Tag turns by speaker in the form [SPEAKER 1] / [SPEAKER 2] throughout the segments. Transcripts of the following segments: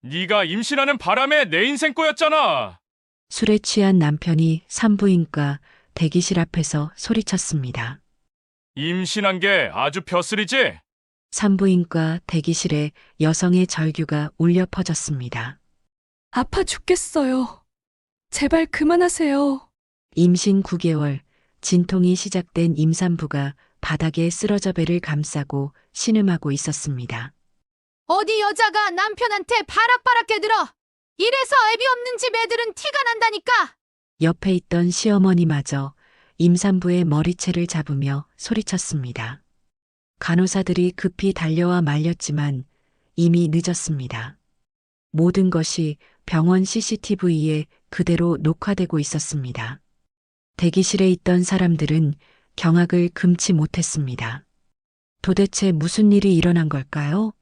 [SPEAKER 1] 네가 임신하는 바람에 내 인생 꼬였잖아.
[SPEAKER 2] 술에 취한 남편이 산부인과 대기실 앞에서 소리쳤습니다.
[SPEAKER 1] 임신한 게 아주 벼슬이지?
[SPEAKER 2] 산부인과 대기실에 여성의 절규가 울려 퍼졌습니다.
[SPEAKER 3] 아파 죽겠어요. 제발 그만하세요.
[SPEAKER 2] 임신 9개월, 진통이 시작된 임산부가 바닥에 쓰러져 배를 감싸고 신음하고 있었습니다.
[SPEAKER 4] 어디 여자가 남편한테 바락바락 해들어. 이래서 애비 없는 집 애들은 티가 난다니까.
[SPEAKER 2] 옆에 있던 시어머니마저 임산부의 머리채를 잡으며 소리쳤습니다. 간호사들이 급히 달려와 말렸지만 이미 늦었습니다. 모든 것이 병원 CCTV에 그대로 녹화되고 있었습니다. 대기실에 있던 사람들은 경악을 금치 못했습니다. 도대체 무슨 일이 일어난 걸까요?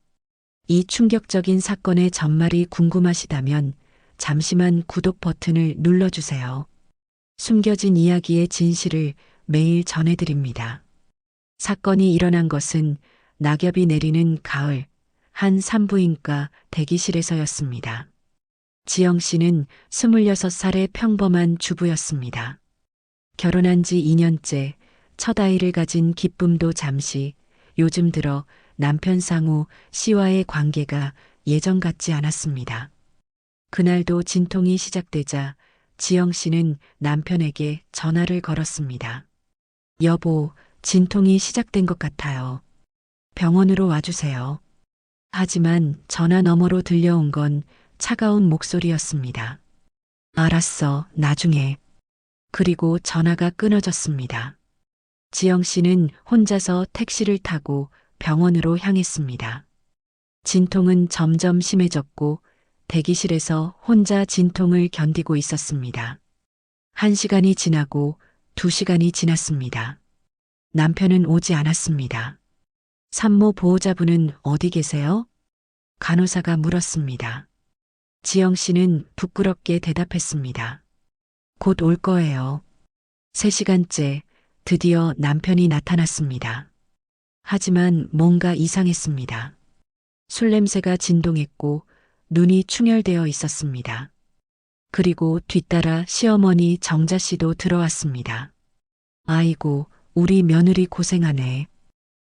[SPEAKER 2] 이 충격적인 사건의 전말이 궁금하시다면 잠시만 구독 버튼을 눌러주세요. 숨겨진 이야기의 진실을 매일 전해드립니다. 사건이 일어난 것은 낙엽이 내리는 가을, 한 산부인과 대기실에서였습니다. 지영 씨는 26살의 평범한 주부였습니다. 결혼한 지 2년째, 첫 아이를 가진 기쁨도 잠시, 요즘 들어 남편 상우 씨와의 관계가 예전 같지 않았습니다. 그날도 진통이 시작되자 지영 씨는 남편에게 전화를 걸었습니다. 여보, 진통이 시작된 것 같아요. 병원으로 와주세요. 하지만 전화 너머로 들려온 건 차가운 목소리였습니다. 알았어, 나중에. 그리고 전화가 끊어졌습니다. 지영 씨는 혼자서 택시를 타고 병원으로 향했습니다. 진통은 점점 심해졌고 대기실에서 혼자 진통을 견디고 있었습니다. 1시간이 지나고 2시간이 지났습니다. 남편은 오지 않았습니다. 산모 보호자분은 어디 계세요? 간호사가 물었습니다. 지영 씨는 부끄럽게 대답했습니다. 곧 올 거예요. 3시간째 드디어 남편이 나타났습니다. 하지만 뭔가 이상했습니다. 술 냄새가 진동했고 눈이 충혈되어 있었습니다. 그리고 뒤따라 시어머니 정자 씨도 들어왔습니다. 아이고, 우리 며느리 고생하네.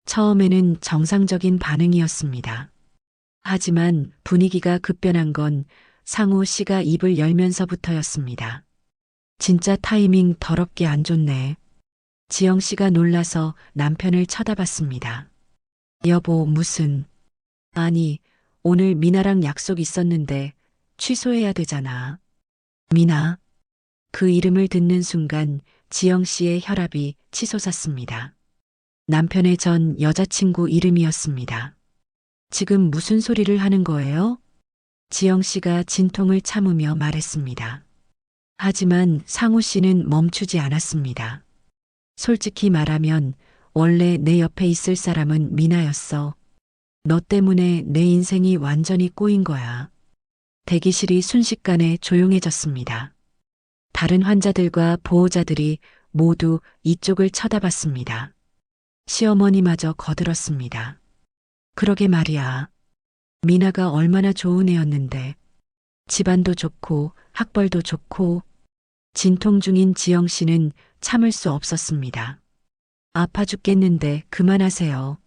[SPEAKER 2] 처음에는 정상적인 반응이었습니다. 하지만 분위기가 급변한 건 상우 씨가 입을 열면서부터였습니다. 진짜 타이밍 더럽게 안 좋네. 지영 씨가 놀라서 남편을 쳐다봤습니다. 여보, 무슨... 아니, 오늘 미나랑 약속 있었는데 취소해야 되잖아. 미나. 그 이름을 듣는 순간 지영 씨의 혈압이 치솟았습니다. 남편의 전 여자친구 이름이었습니다. 지금 무슨 소리를 하는 거예요? 지영 씨가 진통을 참으며 말했습니다. 하지만 상우 씨는 멈추지 않았습니다. 솔직히 말하면 원래 내 옆에 있을 사람은 미나였어. 너 때문에 내 인생이 완전히 꼬인 거야. 대기실이 순식간에 조용해졌습니다. 다른 환자들과 보호자들이 모두 이쪽을 쳐다봤습니다. 시어머니마저 거들었습니다. 그러게 말이야. 미나가 얼마나 좋은 애였는데. 집안도 좋고 학벌도 좋고. 진통 중인 지영 씨는 참을 수 없었습니다. 아파 죽겠는데 그만하세요.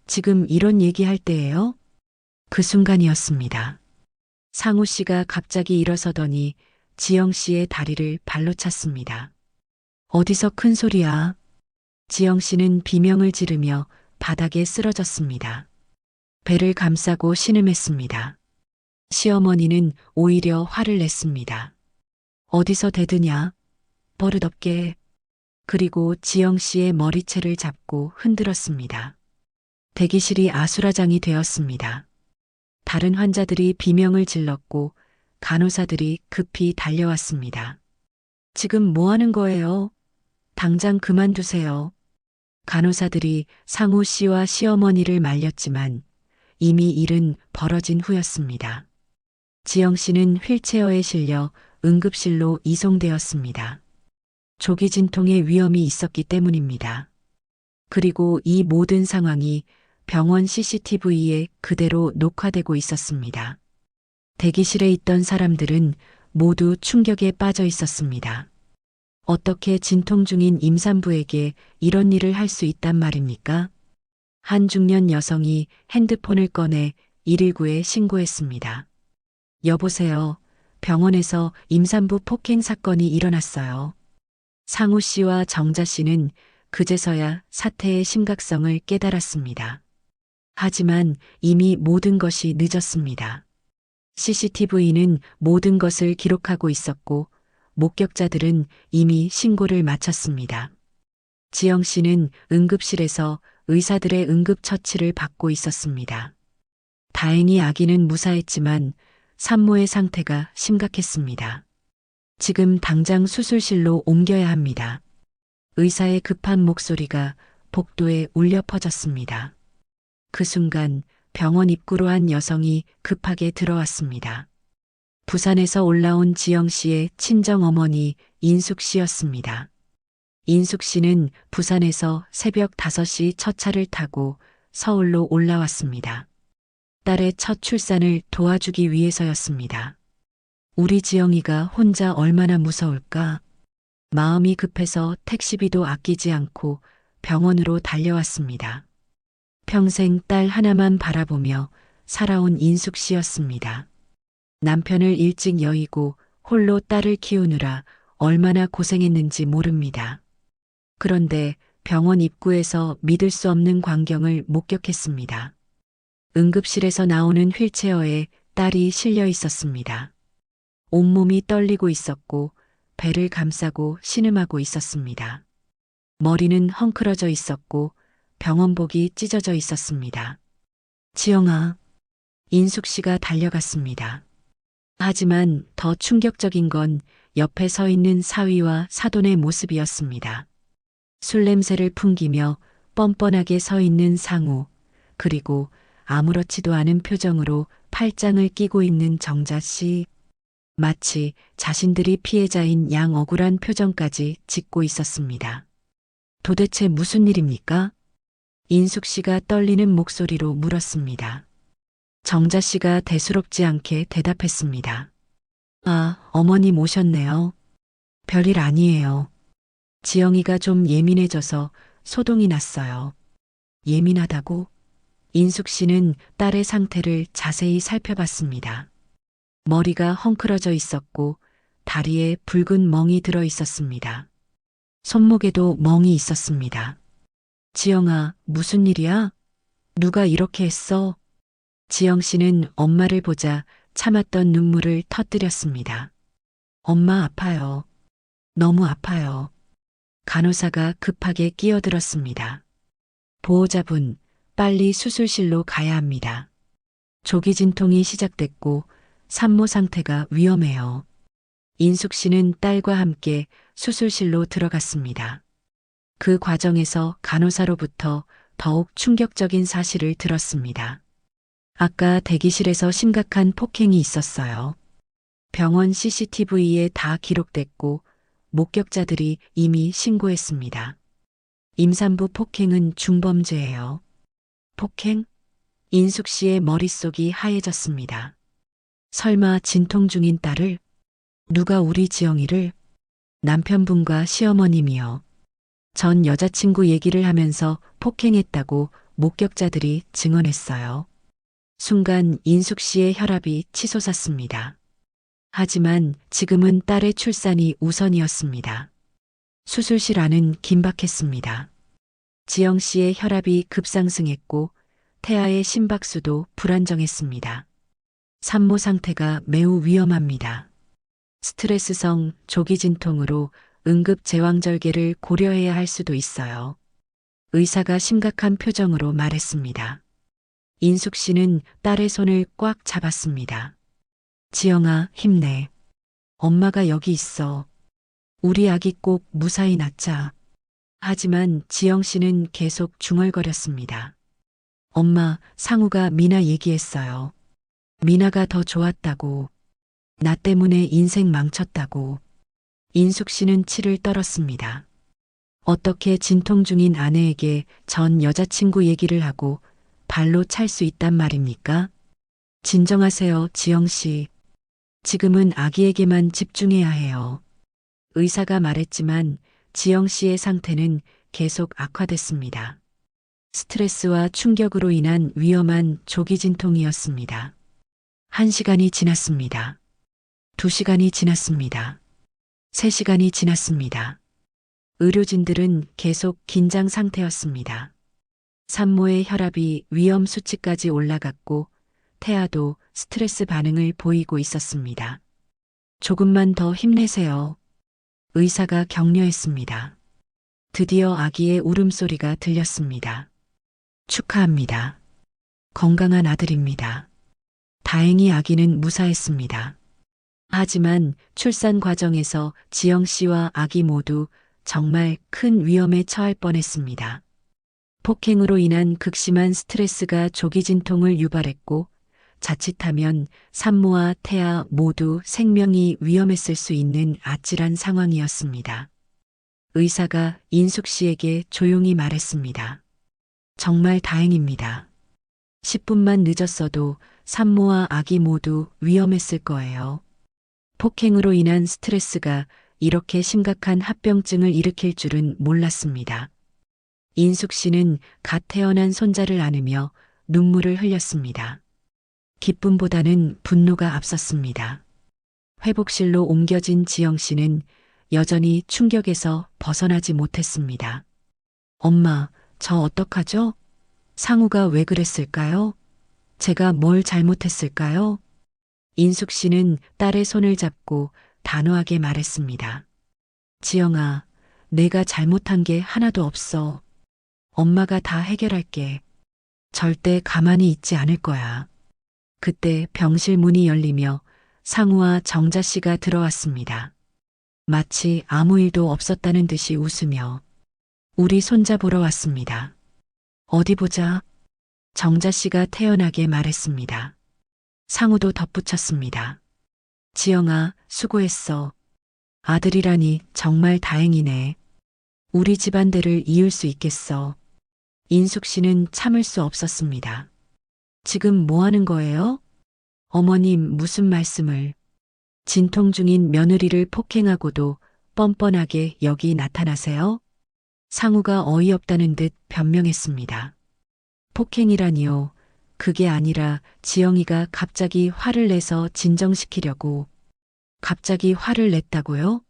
[SPEAKER 2] 지금 이런 얘기할 때예요? 그 순간이었습니다. 상우 씨가 갑자기 일어서더니 지영 씨의 다리를 발로 찼습니다. 어디서 큰 소리야? 지영 씨는 비명을 지르며 바닥에 쓰러졌습니다. 배를 감싸고 신음했습니다. 시어머니는 오히려 화를 냈습니다. 어디서 대드냐? 버릇없게. 그리고 지영 씨의 머리채를 잡고 흔들었습니다. 대기실이 아수라장이 되었습니다. 다른 환자들이 비명을 질렀고 간호사들이 급히 달려왔습니다. 지금 뭐 하는 거예요? 당장 그만두세요. 간호사들이 상우 씨와 시어머니를 말렸지만 이미 일은 벌어진 후였습니다. 지영 씨는 휠체어에 실려 응급실로 이송되었습니다. 조기 진통의 위험이 있었기 때문입니다. 그리고 이 모든 상황이 병원 CCTV에 그대로 녹화되고 있었습니다. 대기실에 있던 사람들은 모두 충격에 빠져 있었습니다. 어떻게 진통 중인 임산부에게 이런 일을 할 수 있단 말입니까? 한 중년 여성이 핸드폰을 꺼내 119에 신고했습니다. 여보세요. 병원에서 임산부 폭행 사건이 일어났어요. 상우 씨와 정자 씨는 그제서야 사태의 심각성을 깨달았습니다. 하지만 이미 모든 것이 늦었습니다. CCTV는 모든 것을 기록하고 있었고 목격자들은 이미 신고를 마쳤습니다. 지영 씨는 응급실에서 의사들의 응급처치를 받고 있었습니다. 다행히 아기는 무사했지만 산모의 상태가 심각했습니다. 지금 당장 수술실로 옮겨야 합니다. 의사의 급한 목소리가 복도에 울려 퍼졌습니다. 그 순간 병원 입구로 한 여성이 급하게 들어왔습니다. 부산에서 올라온 지영 씨의 친정 어머니 인숙 씨였습니다. 인숙 씨는 부산에서 새벽 5시 첫 차를 타고 서울로 올라왔습니다. 딸의 첫 출산을 도와주기 위해서였습니다. 우리 지영이가 혼자 얼마나 무서울까? 마음이 급해서 택시비도 아끼지 않고 병원으로 달려왔습니다. 평생 딸 하나만 바라보며 살아온 인숙 씨였습니다. 남편을 일찍 여의고 홀로 딸을 키우느라 얼마나 고생했는지 모릅니다. 그런데 병원 입구에서 믿을 수 없는 광경을 목격했습니다. 응급실에서 나오는 휠체어에 딸이 실려 있었습니다. 온몸이 떨리고 있었고 배를 감싸고 신음하고 있었습니다. 머리는 헝클어져 있었고 병원복이 찢어져 있었습니다. 지영아, 인숙 씨가 달려갔습니다. 하지만 더 충격적인 건 옆에 서 있는 사위와 사돈의 모습이었습니다. 술 냄새를 풍기며 뻔뻔하게 서 있는 상우, 그리고 아무렇지도 않은 표정으로 팔짱을 끼고 있는 정자 씨. 마치 자신들이 피해자인 양 억울한 표정까지 짓고 있었습니다. 도대체 무슨 일입니까? 인숙 씨가 떨리는 목소리로 물었습니다. 정자 씨가 대수롭지 않게 대답했습니다. 아, 어머님 오셨네요. 별일 아니에요. 지영이가 좀 예민해져서 소동이 났어요. 예민하다고? 인숙 씨는 딸의 상태를 자세히 살펴봤습니다. 머리가 헝클어져 있었고 다리에 붉은 멍이 들어 있었습니다. 손목에도 멍이 있었습니다. 지영아, 무슨 일이야? 누가 이렇게 했어? 지영 씨는 엄마를 보자 참았던 눈물을 터뜨렸습니다. 엄마 아파요. 너무 아파요. 간호사가 급하게 끼어들었습니다. 보호자분, 빨리 수술실로 가야 합니다. 조기 진통이 시작됐고 산모 상태가 위험해요. 인숙 씨는 딸과 함께 수술실로 들어갔습니다. 그 과정에서 간호사로부터 더욱 충격적인 사실을 들었습니다. 아까 대기실에서 심각한 폭행이 있었어요. 병원 CCTV에 다 기록됐고 목격자들이 이미 신고했습니다. 임산부 폭행은 중범죄예요. 폭행? 인숙 씨의 머릿속이 하얘졌습니다. 설마 진통 중인 딸을? 누가 우리 지영이를? 남편분과 시어머님이요. 전 여자친구 얘기를 하면서 폭행했다고 목격자들이 증언했어요. 순간 인숙 씨의 혈압이 치솟았습니다. 하지만 지금은 딸의 출산이 우선이었습니다. 수술실 안은 긴박했습니다. 지영 씨의 혈압이 급상승했고 태아의 심박수도 불안정했습니다. 산모 상태가 매우 위험합니다. 스트레스성 조기 진통으로 응급 제왕절개를 고려해야 할 수도 있어요. 의사가 심각한 표정으로 말했습니다. 인숙 씨는 딸의 손을 꽉 잡았습니다. 지영아, 힘내. 엄마가 여기 있어. 우리 아기 꼭 무사히 낳자. 하지만 지영 씨는 계속 중얼거렸습니다. 엄마, 상우가 미나 얘기했어요. 미나가 더 좋았다고. 나 때문에 인생 망쳤다고. 인숙 씨는 치를 떨었습니다. 어떻게 진통 중인 아내에게 전 여자친구 얘기를 하고 발로 찰 수 있단 말입니까? 진정하세요, 지영 씨. 지금은 아기에게만 집중해야 해요. 의사가 말했지만 지영 씨의 상태는 계속 악화됐습니다. 스트레스와 충격으로 인한 위험한 조기 진통이었습니다. 1시간이 지났습니다. 2시간이 지났습니다. 3시간이 지났습니다. 의료진들은 계속 긴장 상태였습니다. 산모의 혈압이 위험 수치까지 올라갔고 태아도 스트레스 반응을 보이고 있었습니다. 조금만 더 힘내세요. 의사가 격려했습니다. 드디어 아기의 울음소리가 들렸습니다. 축하합니다. 건강한 아들입니다. 다행히 아기는 무사했습니다. 하지만 출산 과정에서 지영 씨와 아기 모두 정말 큰 위험에 처할 뻔했습니다. 폭행으로 인한 극심한 스트레스가 조기 진통을 유발했고 자칫하면 산모와 태아 모두 생명이 위험했을 수 있는 아찔한 상황이었습니다. 의사가 인숙 씨에게 조용히 말했습니다. 정말 다행입니다. 10분만 늦었어도 산모와 아기 모두 위험했을 거예요. 폭행으로 인한 스트레스가 이렇게 심각한 합병증을 일으킬 줄은 몰랐습니다. 인숙 씨는 갓 태어난 손자를 안으며 눈물을 흘렸습니다. 기쁨보다는 분노가 앞섰습니다. 회복실로 옮겨진 지영 씨는 여전히 충격에서 벗어나지 못했습니다. 엄마, 저 어떡하죠? 상우가 왜 그랬을까요? 제가 뭘 잘못했을까요? 인숙 씨는 딸의 손을 잡고 단호하게 말했습니다. 지영아, 내가 잘못한 게 하나도 없어. 엄마가 다 해결할게. 절대 가만히 있지 않을 거야. 그때 병실 문이 열리며 상우와 정자 씨가 들어왔습니다. 마치 아무 일도 없었다는 듯이 웃으며 우리 손자 보러 왔습니다. 어디 보자. 정자 씨가 태연하게 말했습니다. 상우도 덧붙였습니다. 지영아, 수고했어. 아들이라니 정말 다행이네. 우리 집안대를 이을 수 있겠어. 인숙 씨는 참을 수 없었습니다. 지금 뭐 하는 거예요? 어머님, 무슨 말씀을. 진통 중인 며느리를 폭행하고도 뻔뻔하게 여기 나타나세요? 상우가 어이없다는 듯 변명했습니다. 폭행이라니요. 그게 아니라 지영이가 갑자기 화를 내서 진정시키려고. 갑자기 화를 냈다고요?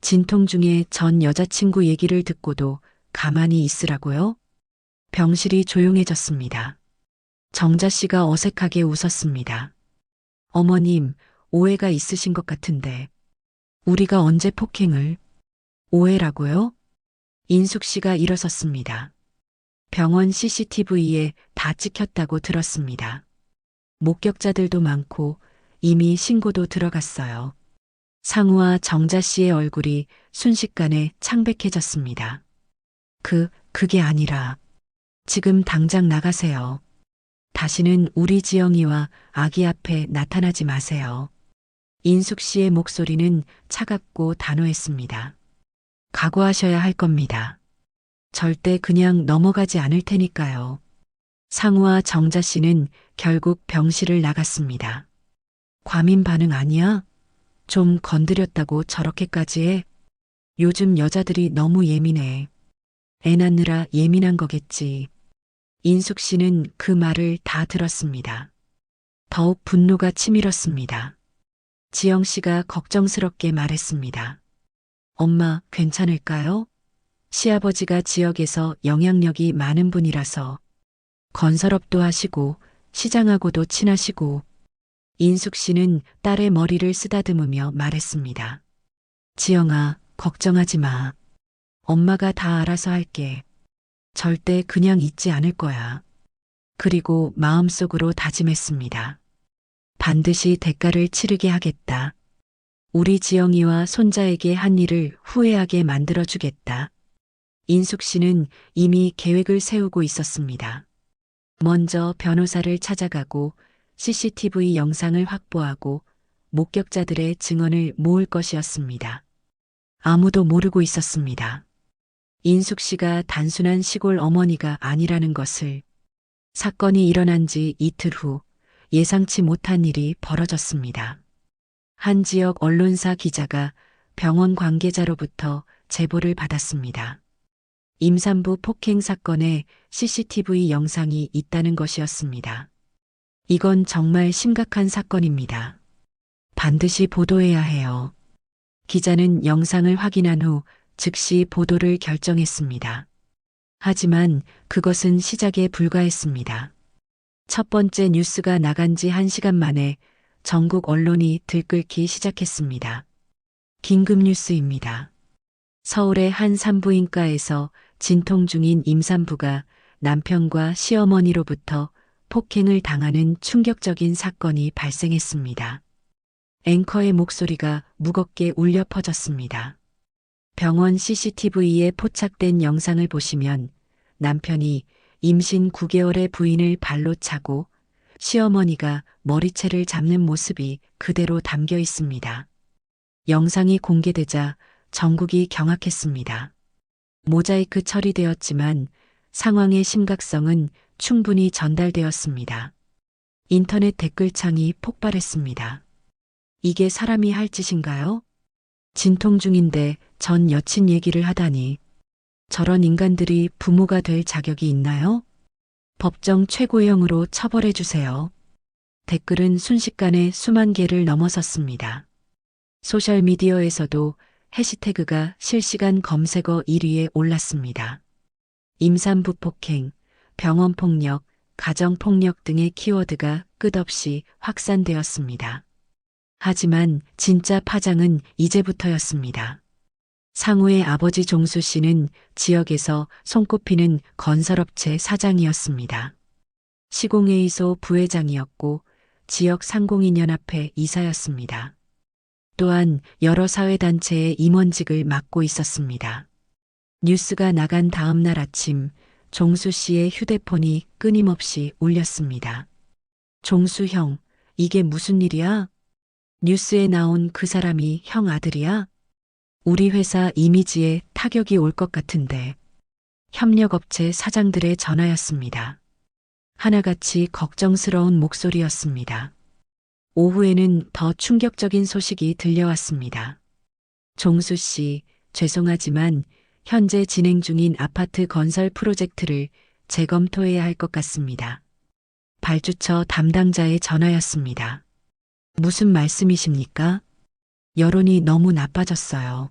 [SPEAKER 2] 진통 중에 전 여자친구 얘기를 듣고도 가만히 있으라고요? 병실이 조용해졌습니다. 정자 씨가 어색하게 웃었습니다. 어머님, 오해가 있으신 것 같은데. 우리가 언제 폭행을? 오해라고요? 인숙 씨가 일어섰습니다. 병원 CCTV에 다 찍혔다고 들었습니다. 목격자들도 많고 이미 신고도 들어갔어요. 상우와 정자 씨의 얼굴이 순식간에 창백해졌습니다. 그게 아니라 지금 당장 나가세요. 다시는 우리 지영이와 아기 앞에 나타나지 마세요. 인숙 씨의 목소리는 차갑고 단호했습니다. 각오하셔야 할 겁니다. 절대 그냥 넘어가지 않을 테니까요. 상우와 정자 씨는 결국 병실을 나갔습니다. 과민 반응 아니야? 좀 건드렸다고 저렇게까지 해? 요즘 여자들이 너무 예민해. 애 낳느라 예민한 거겠지. 인숙 씨는 그 말을 다 들었습니다. 더욱 분노가 치밀었습니다. 지영 씨가 걱정스럽게 말했습니다. 엄마, 괜찮을까요? 시아버지가 지역에서 영향력이 많은 분이라서 건설업도 하시고 시장하고도 친하시고. 인숙 씨는 딸의 머리를 쓰다듬으며 말했습니다. 지영아, 걱정하지 마. 엄마가 다 알아서 할게. 절대 그냥 있지 않을 거야. 그리고 마음속으로 다짐했습니다. 반드시 대가를 치르게 하겠다. 우리 지영이와 손자에게 한 일을 후회하게 만들어주겠다. 인숙 씨는 이미 계획을 세우고 있었습니다. 먼저 변호사를 찾아가고 CCTV 영상을 확보하고 목격자들의 증언을 모을 것이었습니다. 아무도 모르고 있었습니다. 인숙 씨가 단순한 시골 어머니가 아니라는 것을. 사건이 일어난 지 이틀 후 예상치 못한 일이 벌어졌습니다. 한 지역 언론사 기자가 병원 관계자로부터 제보를 받았습니다. 임산부 폭행 사건에 CCTV 영상이 있다는 것이었습니다. 이건 정말 심각한 사건입니다. 반드시 보도해야 해요. 기자는 영상을 확인한 후 즉시 보도를 결정했습니다. 하지만 그것은 시작에 불과했습니다. 첫 번째 뉴스가 나간 지 1시간 만에 전국 언론이 들끓기 시작했습니다. 긴급 뉴스입니다. 서울의 한 산부인과에서 진통 중인 임산부가 남편과 시어머니로부터 폭행을 당하는 충격적인 사건이 발생했습니다. 앵커의 목소리가 무겁게 울려 퍼졌습니다. 병원 CCTV에 포착된 영상을 보시면 남편이 임신 9개월의 부인을 발로 차고 시어머니가 머리채를 잡는 모습이 그대로 담겨 있습니다. 영상이 공개되자 전국이 경악했습니다. 모자이크 처리되었지만 상황의 심각성은 충분히 전달되었습니다. 인터넷 댓글창이 폭발했습니다. 이게 사람이 할 짓인가요? 진통 중인데 전 여친 얘기를 하다니. 저런 인간들이 부모가 될 자격이 있나요? 법정 최고형으로 처벌해 주세요. 댓글은 순식간에 수만 개를 넘어섰습니다. 소셜미디어에서도 해시태그가 실시간 검색어 1위에 올랐습니다. 임산부 폭행, 병원 폭력, 가정 폭력 등의 키워드가 끝없이 확산되었습니다. 하지만 진짜 파장은 이제부터였습니다. 상우의 아버지 종수 씨는 지역에서 손꼽히는 건설업체 사장이었습니다. 시공회의소 부회장이었고 지역 상공인연합회 이사였습니다. 또한 여러 사회단체의 임원직을 맡고 있었습니다. 뉴스가 나간 다음 날 아침 종수 씨의 휴대폰이 끊임없이 울렸습니다. 종수 형, 이게 무슨 일이야? 뉴스에 나온 그 사람이 형 아들이야? 우리 회사 이미지에 타격이 올 것 같은데. 협력업체 사장들의 전화였습니다. 하나같이 걱정스러운 목소리였습니다. 오후에는 더 충격적인 소식이 들려왔습니다. 종수 씨, 죄송하지만 현재 진행 중인 아파트 건설 프로젝트를 재검토해야 할 것 같습니다. 발주처 담당자의 전화였습니다. 무슨 말씀이십니까? 여론이 너무 나빠졌어요.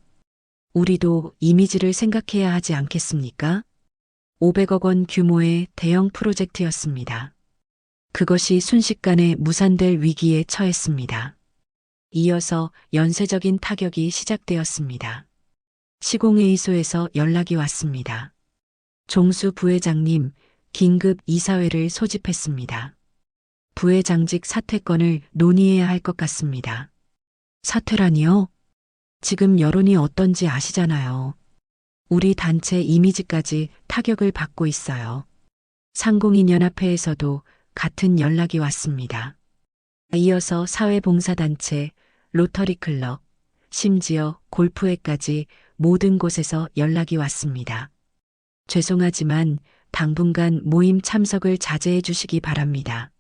[SPEAKER 2] 우리도 이미지를 생각해야 하지 않겠습니까? 500억 원 규모의 대형 프로젝트였습니다. 그것이 순식간에 무산될 위기에 처했습니다. 이어서 연쇄적인 타격이 시작되었습니다. 시공회의소에서 연락이 왔습니다. 종수 부회장님, 긴급 이사회를 소집했습니다. 부회장직 사퇴권을 논의해야 할 것 같습니다. 사퇴라니요? 지금 여론이 어떤지 아시잖아요. 우리 단체 이미지까지 타격을 받고 있어요. 상공인연합회에서도 같은 연락이 왔습니다. 이어서 사회봉사단체, 로터리클럽, 심지어 골프회까지 모든 곳에서 연락이 왔습니다. 죄송하지만 당분간 모임 참석을 자제해 주시기 바랍니다.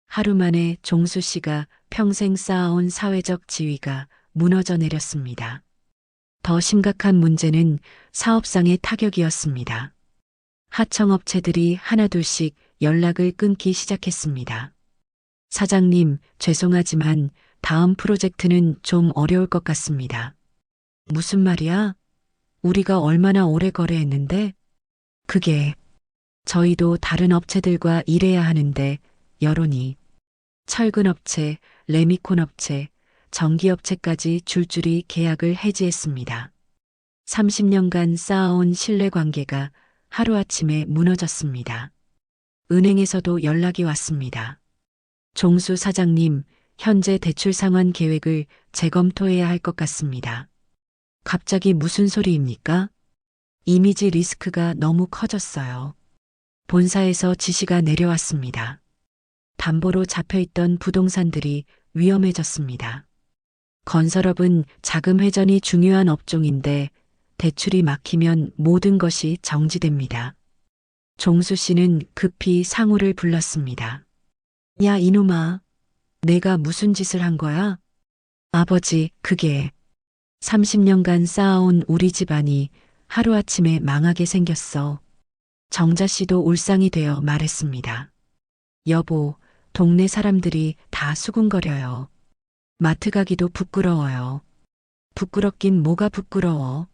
[SPEAKER 2] 하루 만에 종수 씨가 평생 쌓아온 사회적 지위가 무너져 내렸습니다. 더 심각한 문제는 사업상의 타격이었습니다. 하청업체들이 하나둘씩 연락을 끊기 시작했습니다. 사장님, 죄송하지만 다음 프로젝트는 좀 어려울 것 같습니다. 무슨 말이야? 우리가 얼마나 오래 거래했는데? 그게 저희도 다른 업체들과 일해야 하는데 여론이 철근업체, 레미콘업체, 전기업체까지 줄줄이 계약을 해지했습니다. 30년간 쌓아온 신뢰관계가 하루아침에 무너졌습니다. 은행에서도 연락이 왔습니다. 종수 사장님, 현재 대출 상환 계획을 재검토해야 할 것 같습니다. 갑자기 무슨 소리입니까? 이미지 리스크가 너무 커졌어요. 본사에서 지시가 내려왔습니다. 담보로 잡혀있던 부동산들이 위험해졌습니다. 건설업은 자금 회전이 중요한 업종인데 대출이 막히면 모든 것이 정지됩니다. 종수 씨는 급히 상우를 불렀습니다. 야, 이놈아. 내가 무슨 짓을 한 거야? 아버지, 그게 30년간 쌓아온 우리 집안이 하루아침에 망하게 생겼어. 정자 씨도 울상이 되어 말했습니다. 여보, 동네 사람들이 다 수군거려요. 마트 가기도 부끄러워요. 부끄럽긴 뭐가 부끄러워.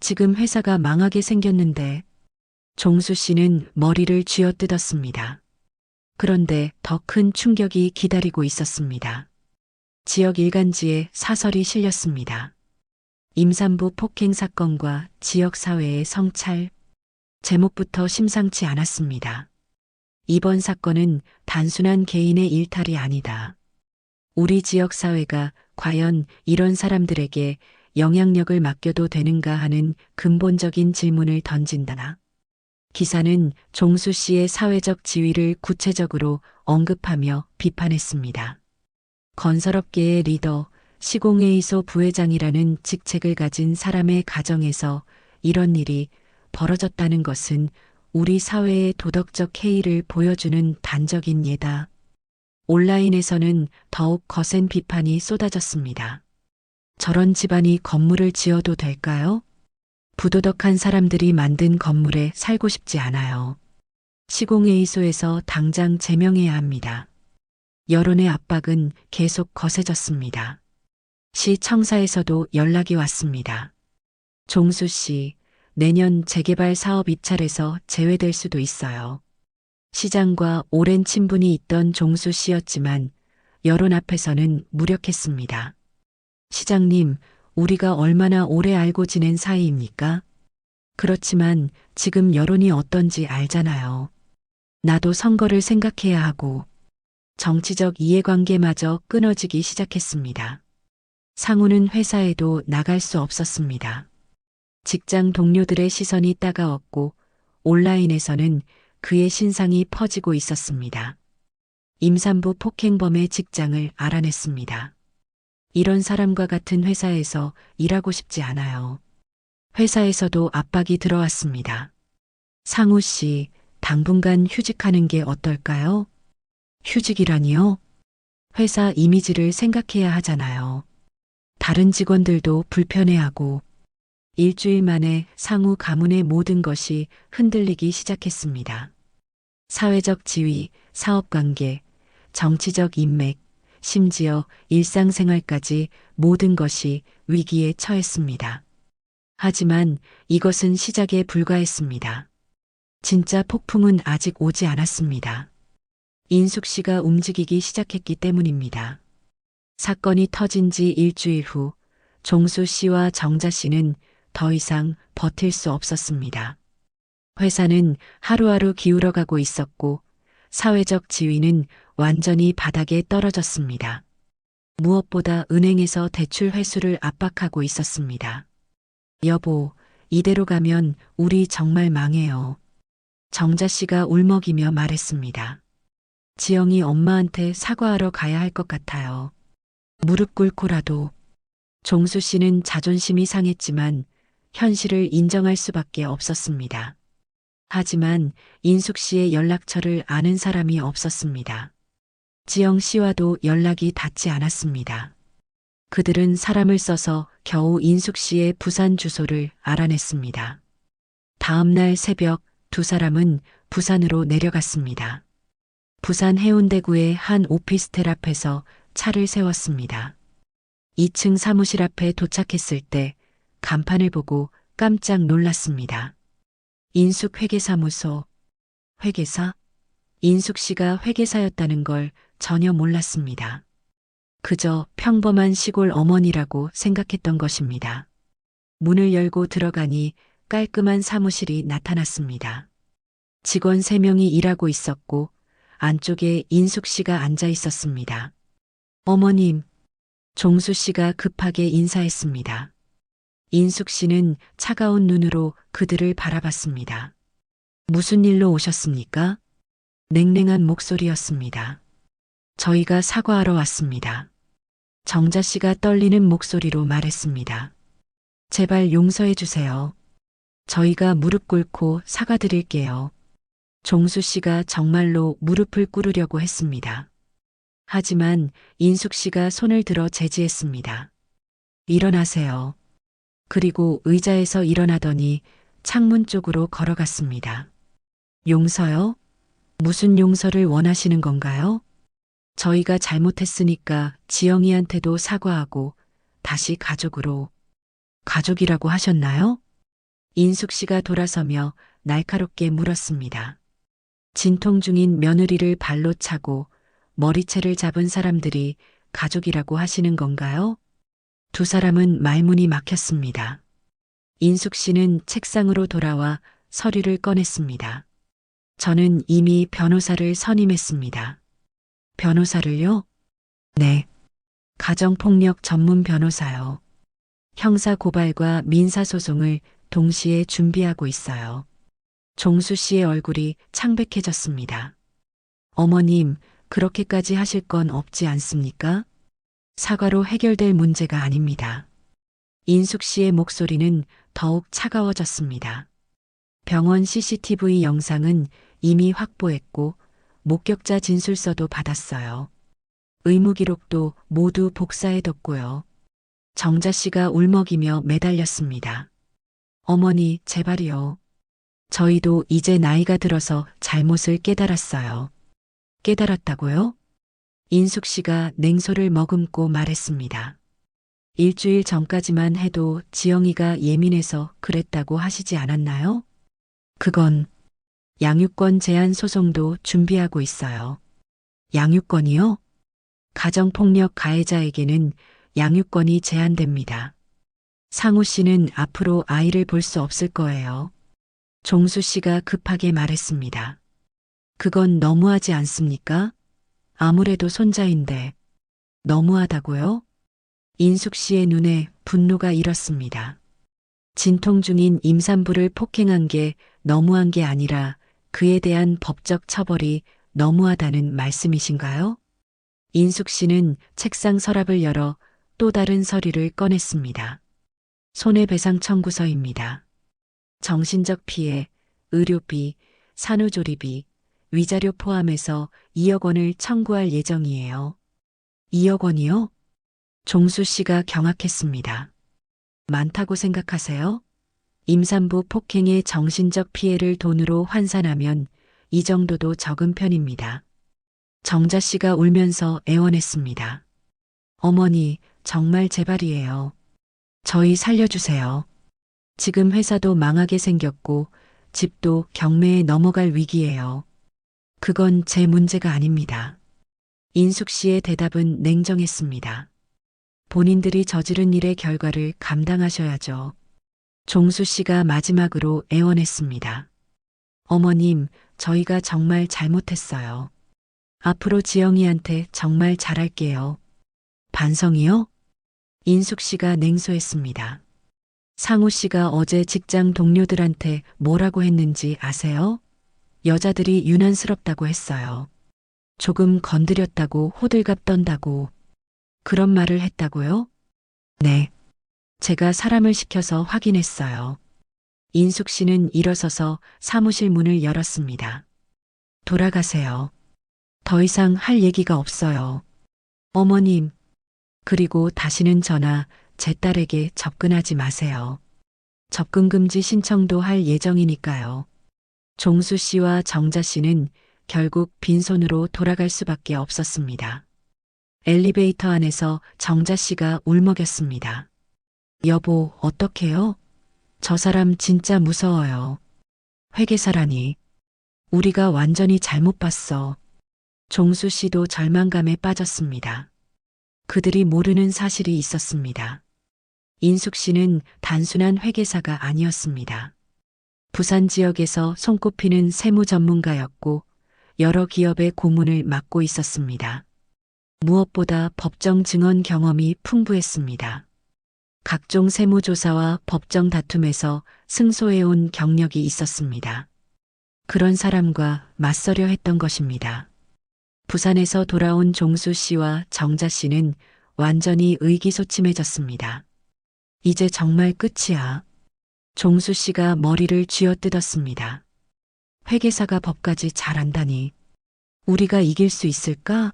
[SPEAKER 2] 지금 회사가 망하게 생겼는데. 종수 씨는 머리를 쥐어뜯었습니다. 그런데 더 큰 충격이 기다리고 있었습니다. 지역 일간지에 사설이 실렸습니다. 임산부 폭행 사건과 지역 사회의 성찰. 제목부터 심상치 않았습니다. 이번 사건은 단순한 개인의 일탈이 아니다. 우리 지역 사회가 과연 이런 사람들에게 영향력을 맡겨도 되는가 하는 근본적인 질문을 던진다. 기사는 종수 씨의 사회적 지위를 구체적으로 언급하며 비판했습니다. 건설업계의 리더, 시공회의소 부회장이라는 직책을 가진 사람의 가정에서 이런 일이 벌어졌다는 것은 우리 사회의 도덕적 해이를 보여주는 단적인 예다. 온라인에서는 더욱 거센 비판이 쏟아졌습니다. 저런 집안이 건물을 지어도 될까요? 부도덕한 사람들이 만든 건물에 살고 싶지 않아요. 시공회의소에서 당장 제명해야 합니다. 여론의 압박은 계속 거세졌습니다. 시청사에서도 연락이 왔습니다. 종수 씨, 내년 재개발 사업 입찰에서 제외될 수도 있어요. 시장과 오랜 친분이 있던 종수 씨였지만 여론 앞에서는 무력했습니다. 시장님, 우리가 얼마나 오래 알고 지낸 사이입니까? 그렇지만 지금 여론이 어떤지 알잖아요. 나도 선거를 생각해야 하고 정치적 이해관계마저 끊어지기 시작했습니다. 상우는 회사에도 나갈 수 없었습니다. 직장 동료들의 시선이 따가웠고 온라인에서는 그의 신상이 퍼지고 있었습니다. 임산부 폭행범의 직장을 알아냈습니다. 이런 사람과 같은 회사에서 일하고 싶지 않아요. 회사에서도 압박이 들어왔습니다. 상우 씨, 당분간 휴직하는 게 어떨까요? 휴직이라니요? 회사 이미지를 생각해야 하잖아요. 다른 직원들도 불편해하고. 일주일 만에 상우 가문의 모든 것이 흔들리기 시작했습니다. 사회적 지위, 사업관계, 정치적 인맥, 심지어 일상생활까지 모든 것이 위기에 처했습니다. 하지만 이것은 시작에 불과했습니다. 진짜 폭풍은 아직 오지 않았습니다. 인숙 씨가 움직이기 시작했기 때문입니다. 사건이 터진 지 일주일 후 종수 씨와 정자 씨는 더 이상 버틸 수 없었습니다. 회사는 하루하루 기울어가고 있었고 사회적 지위는 완전히 바닥에 떨어졌습니다. 무엇보다 은행에서 대출 회수를 압박하고 있었습니다. 여보, 이대로 가면 우리 정말 망해요. 정자 씨가 울먹이며 말했습니다. 지영이 엄마한테 사과하러 가야 할 것 같아요. 무릎 꿇고라도. 종수 씨는 자존심이 상했지만 현실을 인정할 수밖에 없었습니다. 하지만 인숙 씨의 연락처를 아는 사람이 없었습니다. 지영 씨와도 연락이 닿지 않았습니다. 그들은 사람을 써서 겨우 인숙 씨의 부산 주소를 알아냈습니다. 다음 날 새벽 두 사람은 부산으로 내려갔습니다. 부산 해운대구의 한 오피스텔 앞에서 차를 세웠습니다. 2층 사무실 앞에 도착했을 때 간판을 보고 깜짝 놀랐습니다. 인숙 회계사무소. 회계사? 인숙 씨가 회계사였다는 걸 전혀 몰랐습니다. 그저 평범한 시골 어머니라고 생각했던 것입니다. 문을 열고 들어가니 깔끔한 사무실이 나타났습니다. 직원 3명이 일하고 있었고 안쪽에 인숙 씨가 앉아 있었습니다. 어머님, 종수 씨가 급하게 인사했습니다. 인숙 씨는 차가운 눈으로 그들을 바라봤습니다. 무슨 일로 오셨습니까? 냉랭한 목소리였습니다. 저희가 사과하러 왔습니다. 정자 씨가 떨리는 목소리로 말했습니다. 제발 용서해 주세요. 저희가 무릎 꿇고 사과드릴게요. 종수 씨가 정말로 무릎을 꿇으려고 했습니다. 하지만 인숙 씨가 손을 들어 제지했습니다. 일어나세요. 그리고 의자에서 일어나더니 창문 쪽으로 걸어갔습니다. 용서요? 무슨 용서를 원하시는 건가요? 저희가 잘못했으니까 지영이한테도 사과하고 다시 가족으로. 가족이라고 하셨나요? 인숙 씨가 돌아서며 날카롭게 물었습니다. 진통 중인 며느리를 발로 차고 머리채를 잡은 사람들이 가족이라고 하시는 건가요? 두 사람은 말문이 막혔습니다. 인숙 씨는 책상으로 돌아와 서류를 꺼냈습니다. 저는 이미 변호사를 선임했습니다. 변호사를요? 네. 가정폭력 전문 변호사요. 형사 고발과 민사 소송을 동시에 준비하고 있어요. 종수 씨의 얼굴이 창백해졌습니다. 어머님, 그렇게까지 하실 건 없지 않습니까? 사과로 해결될 문제가 아닙니다. 인숙 씨의 목소리는 더욱 차가워졌습니다. 병원 CCTV 영상은 이미 확보했고 목격자 진술서도 받았어요. 의무 기록도 모두 복사해뒀고요. 정자 씨가 울먹이며 매달렸습니다. 어머니, 제발이요. 저희도 이제 나이가 들어서 잘못을 깨달았어요. 깨달았다고요? 인숙 씨가 냉소를 머금고 말했습니다. 일주일 전까지만 해도 지영이가 예민해서 그랬다고 하시지 않았나요? 그건 양육권 제한 소송도 준비하고 있어요. 양육권이요? 가정폭력 가해자에게는 양육권이 제한됩니다. 상우 씨는 앞으로 아이를 볼 수 없을 거예요. 종수 씨가 급하게 말했습니다. 그건 너무하지 않습니까? 아무래도 손자인데. 너무하다고요? 인숙 씨의 눈에 분노가 일었습니다. 진통 중인 임산부를 폭행한 게 너무한 게 아니라 그에 대한 법적 처벌이 너무하다는 말씀이신가요? 인숙 씨는 책상 서랍을 열어 또 다른 서류를 꺼냈습니다. 손해배상 청구서입니다. 정신적 피해, 의료비, 산후조리비, 위자료 포함해서 2억 원을 청구할 예정이에요. 2억 원이요? 종수 씨가 경악했습니다. 많다고 생각하세요? 임산부 폭행의 정신적 피해를 돈으로 환산하면 이 정도도 적은 편입니다. 정자 씨가 울면서 애원했습니다. 어머니, 정말 제발이에요. 저희 살려주세요. 지금 회사도 망하게 생겼고 집도 경매에 넘어갈 위기예요. 그건 제 문제가 아닙니다. 인숙 씨의 대답은 냉정했습니다. 본인들이 저지른 일의 결과를 감당하셔야죠. 종수 씨가 마지막으로 애원했습니다. 어머님, 저희가 정말 잘못했어요. 앞으로 지영이한테 정말 잘할게요. 반성이요? 인숙 씨가 냉소했습니다. 상우 씨가 어제 직장 동료들한테 뭐라고 했는지 아세요? 여자들이 유난스럽다고 했어요. 조금 건드렸다고 호들갑 떤다고. 그런 말을 했다고요? 네. 제가 사람을 시켜서 확인했어요. 인숙 씨는 일어서서 사무실 문을 열었습니다. 돌아가세요. 더 이상 할 얘기가 없어요. 어머님. 그리고 다시는 저나 제 딸에게 접근하지 마세요. 접근 금지 신청도 할 예정이니까요. 종수 씨와 정자 씨는 결국 빈손으로 돌아갈 수밖에 없었습니다. 엘리베이터 안에서 정자 씨가 울먹였습니다. 여보, 어떡해요? 저 사람 진짜 무서워요. 회계사라니. 우리가 완전히 잘못 봤어. 종수 씨도 절망감에 빠졌습니다. 그들이 모르는 사실이 있었습니다. 인숙 씨는 단순한 회계사가 아니었습니다. 부산 지역에서 손꼽히는 세무 전문가였고 여러 기업의 고문을 맡고 있었습니다. 무엇보다 법정 증언 경험이 풍부했습니다. 각종 세무조사와 법정 다툼에서 승소해온 경력이 있었습니다. 그런 사람과 맞서려 했던 것입니다. 부산에서 돌아온 종수 씨와 정자 씨는 완전히 의기소침해졌습니다. 이제 정말 끝이야. 종수 씨가 머리를 쥐어뜯었습니다. 회계사가 법까지 잘 안다니. 우리가 이길 수 있을까?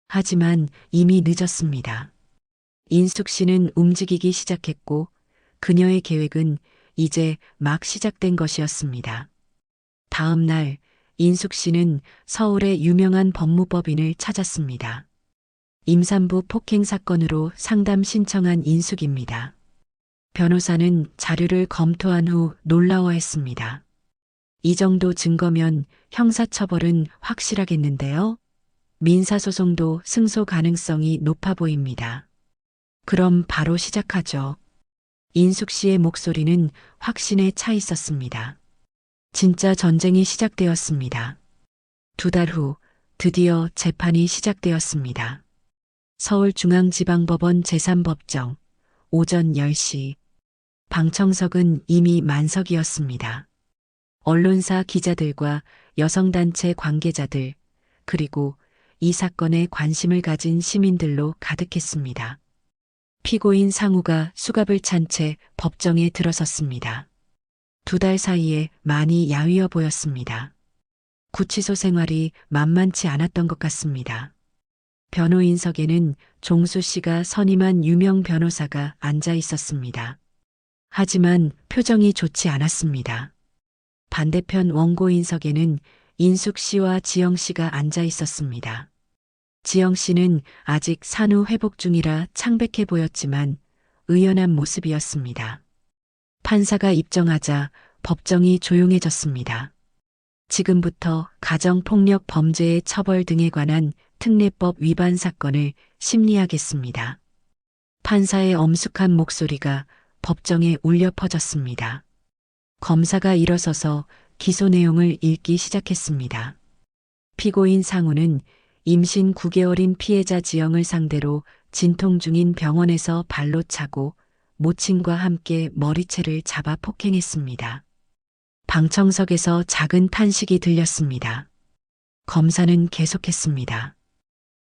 [SPEAKER 2] 하지만 이미 늦었습니다. 인숙 씨는 움직이기 시작했고 그녀의 계획은 이제 막 시작된 것이었습니다. 다음 날 인숙 씨는 서울의 유명한 법무법인을 찾았습니다. 임산부 폭행 사건으로 상담 신청한 인숙입니다. 변호사는 자료를 검토한 후 놀라워했습니다. 이 정도 증거면 형사처벌은 확실하겠는데요? 민사소송도 승소 가능성이 높아 보입니다. 그럼 바로 시작하죠. 인숙 씨의 목소리는 확신에 차 있었습니다. 진짜 전쟁이 시작되었습니다. 2달 후 드디어 재판이 시작되었습니다. 서울중앙지방법원 제3법정 오전 10시. 방청석은 이미 만석이었습니다. 언론사 기자들과 여성단체 관계자들, 그리고 이 사건에 관심을 가진 시민들로 가득했습니다. 피고인 상우가 수갑을 찬 채 법정에 들어섰습니다. 2달 사이에 많이 야위어 보였습니다. 구치소 생활이 만만치 않았던 것 같습니다. 변호인석에는 종수 씨가 선임한 유명 변호사가 앉아 있었습니다. 하지만 표정이 좋지 않았습니다. 반대편 원고인석에는 인숙 씨와 지영 씨가 앉아 있었습니다. 지영 씨는 아직 산후 회복 중이라 창백해 보였지만 의연한 모습이었습니다. 판사가 입정하자 법정이 조용해졌습니다. 지금부터 가정폭력 범죄의 처벌 등에 관한 특례법 위반 사건을 심리하겠습니다. 판사의 엄숙한 목소리가 법정에 울려 퍼졌습니다. 검사가 일어서서 기소 내용을 읽기 시작했습니다. 피고인 상우는 임신 9개월인 피해자 지영을 상대로 진통 중인 병원에서 발로 차고 모친과 함께 머리채를 잡아 폭행했습니다. 방청석에서 작은 탄식이 들렸습니다. 검사는 계속했습니다.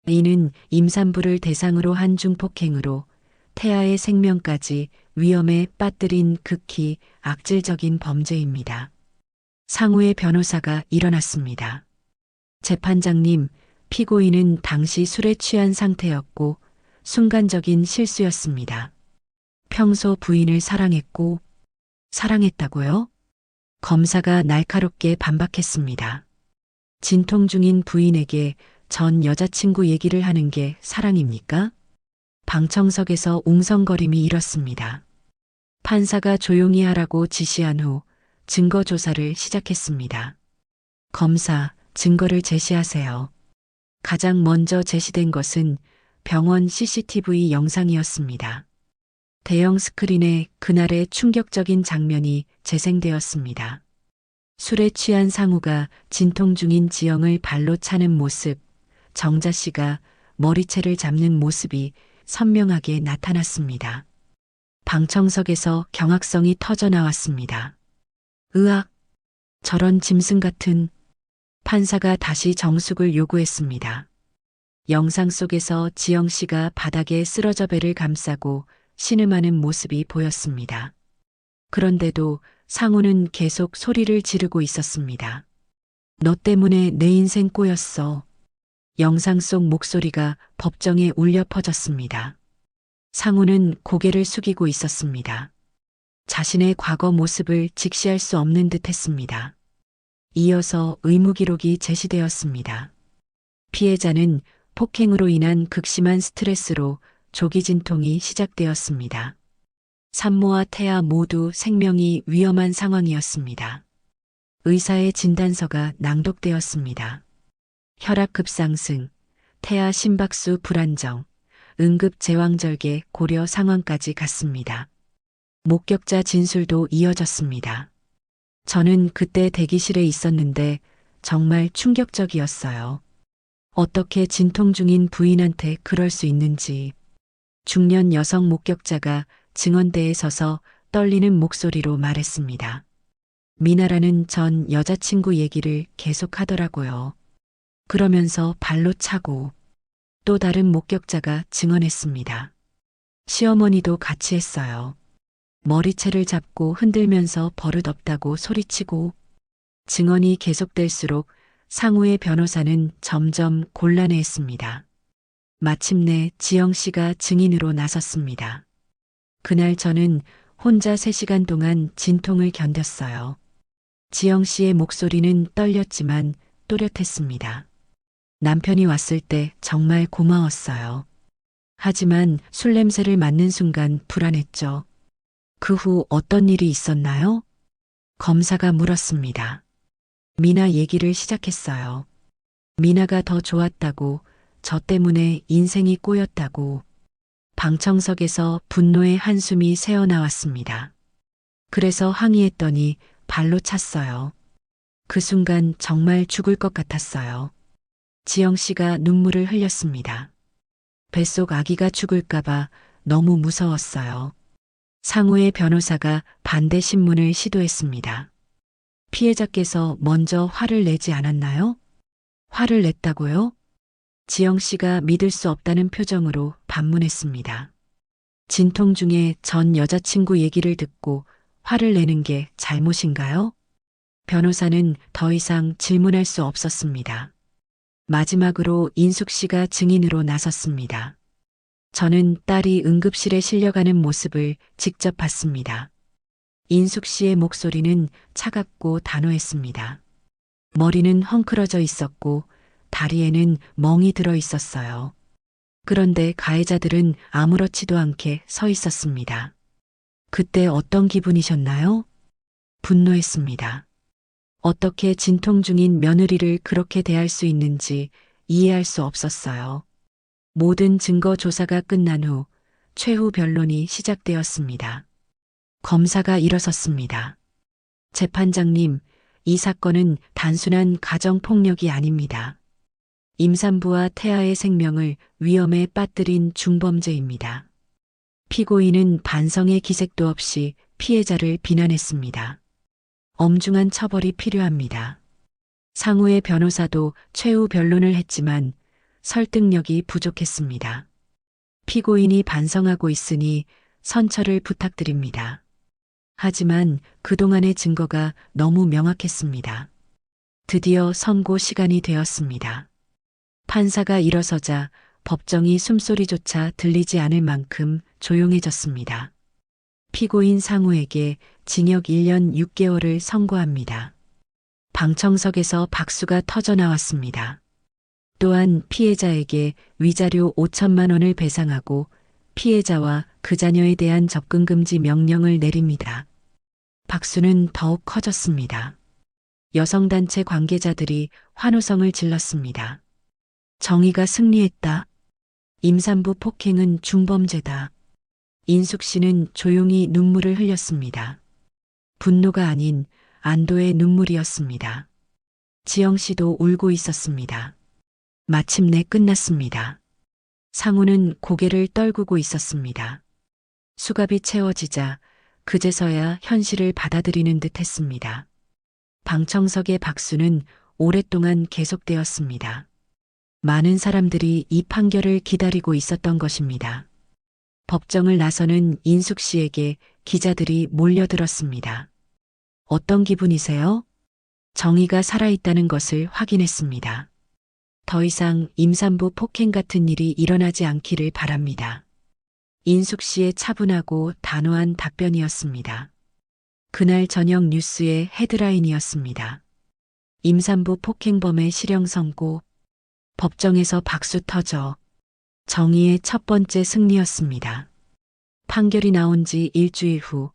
[SPEAKER 2] 이는 임산부를 대상으로 한 중폭행으로 태아의 생명까지 위험에 빠뜨린 극히 악질적인 범죄입니다. 상우의 변호사가 일어났습니다. 재판장님, 피고인은 당시 술에 취한 상태였고 순간적인 실수였습니다. 평소 부인을 사랑했다고요? 검사가 날카롭게 반박했습니다. 진통 중인 부인에게 전 여자친구 얘기를 하는 게 사랑입니까? 방청석에서 웅성거림이 일었습니다. 판사가 조용히 하라고 지시한 후 증거 조사를 시작했습니다. 검사, 증거를 제시하세요. 가장 먼저 제시된 것은 병원 CCTV 영상이었습니다. 대형 스크린에 그날의 충격적인 장면이 재생되었습니다. 술에 취한 상우가 진통 중인 지영을 발로 차는 모습, 정자 씨가 머리채를 잡는 모습이 선명하게 나타났습니다. 방청석에서 경악성이 터져 나왔습니다. 으악! 저런 짐승 같은. 판사가 다시 정숙을 요구했습니다. 영상 속에서 지영 씨가 바닥에 쓰러져 배를 감싸고 신음하는 모습이 보였습니다. 그런데도 상우는 계속 소리를 지르고 있었습니다. 너 때문에 내 인생 꼬였어. 영상 속 목소리가 법정에 울려 퍼졌습니다. 상우는 고개를 숙이고 있었습니다. 자신의 과거 모습을 직시할 수 없는 듯 했습니다. 이어서 의무 기록이 제시되었습니다. 피해자는 폭행으로 인한 극심한 스트레스로 조기 진통이 시작되었습니다. 산모와 태아 모두 생명이 위험한 상황이었습니다. 의사의 진단서가 낭독되었습니다. 혈압 급상승, 태아 심박수 불안정, 응급 제왕절개 고려 상황까지 갔습니다. 목격자 진술도 이어졌습니다. 저는 그때 대기실에 있었는데 정말 충격적이었어요. 어떻게 진통 중인 부인한테 그럴 수 있는지. 중년 여성 목격자가 증언대에 서서 떨리는 목소리로 말했습니다. 미나라는 전 여자친구 얘기를 계속 하더라고요. 그러면서 발로 차고. 또 다른 목격자가 증언했습니다. 시어머니도 같이 했어요. 머리채를 잡고 흔들면서 버릇없다고 소리치고. 증언이 계속될수록 상우의 변호사는 점점 곤란해했습니다. 마침내 지영 씨가 증인으로 나섰습니다. 그날 저는 혼자 3시간 동안 진통을 견뎠어요. 지영 씨의 목소리는 떨렸지만 또렷했습니다. 남편이 왔을 때 정말 고마웠어요. 하지만 술 냄새를 맡는 순간 불안했죠. 그 후 어떤 일이 있었나요? 검사가 물었습니다. 미나 얘기를 시작했어요. 미나가 더 좋았다고, 저 때문에 인생이 꼬였다고. 방청석에서 분노의 한숨이 새어나왔습니다. 그래서 항의했더니 발로 찼어요. 그 순간 정말 죽을 것 같았어요. 지영 씨가 눈물을 흘렸습니다. 뱃속 아기가 죽을까봐 너무 무서웠어요. 상우의 변호사가 반대 신문을 시도했습니다. 피해자께서 먼저 화를 내지 않았나요? 화를 냈다고요? 지영 씨가 믿을 수 없다는 표정으로 반문했습니다. 진통 중에 전 여자친구 얘기를 듣고 화를 내는 게 잘못인가요? 변호사는 더 이상 질문할 수 없었습니다. 마지막으로 인숙 씨가 증인으로 나섰습니다. 저는 딸이 응급실에 실려가는 모습을 직접 봤습니다. 인숙 씨의 목소리는 차갑고 단호했습니다. 머리는 헝클어져 있었고 다리에는 멍이 들어 있었어요. 그런데 가해자들은 아무렇지도 않게 서 있었습니다. 그때 어떤 기분이셨나요? 분노했습니다. 어떻게 진통 중인 며느리를 그렇게 대할 수 있는지 이해할 수 없었어요. 모든 증거 조사가 끝난 후 최후 변론이 시작되었습니다. 검사가 일어섰습니다. 재판장님, 이 사건은 단순한 가정폭력이 아닙니다. 임산부와 태아의 생명을 위험에 빠뜨린 중범죄입니다. 피고인은 반성의 기색도 없이 피해자를 비난했습니다. 엄중한 처벌이 필요합니다. 상우의 변호사도 최후 변론을 했지만 설득력이 부족했습니다. 피고인이 반성하고 있으니 선처를 부탁드립니다. 하지만 그동안의 증거가 너무 명확했습니다. 드디어 선고 시간이 되었습니다. 판사가 일어서자 법정이 숨소리조차 들리지 않을 만큼 조용해졌습니다. 피고인 상우에게 징역 1년 6개월을 선고합니다. 방청석에서 박수가 터져나왔습니다. 또한 피해자에게 위자료 5천만 원을 배상하고 피해자와 그 자녀에 대한 접근 금지 명령을 내립니다. 박수는 더욱 커졌습니다. 여성단체 관계자들이 환호성을 질렀습니다. 정의가 승리했다. 임산부 폭행은 중범죄다. 인숙 씨는 조용히 눈물을 흘렸습니다. 분노가 아닌 안도의 눈물이었습니다. 지영 씨도 울고 있었습니다. 마침내 끝났습니다. 상우는 고개를 떨구고 있었습니다. 수갑이 채워지자 그제서야 현실을 받아들이는 듯 했습니다. 방청석의 박수는 오랫동안 계속되었습니다. 많은 사람들이 이 판결을 기다리고 있었던 것입니다. 법정을 나서는 인숙 씨에게 기자들이 몰려들었습니다. 어떤 기분이세요? 정의가 살아있다는 것을 확인했습니다. 더 이상 임산부 폭행 같은 일이 일어나지 않기를 바랍니다. 인숙 씨의 차분하고 단호한 답변이었습니다. 그날 저녁 뉴스의 헤드라인이었습니다. 임산부 폭행범의 실형 선고, 법정에서 박수 터져 정의의 첫 번째 승리였습니다. 판결이 나온 지 일주일 후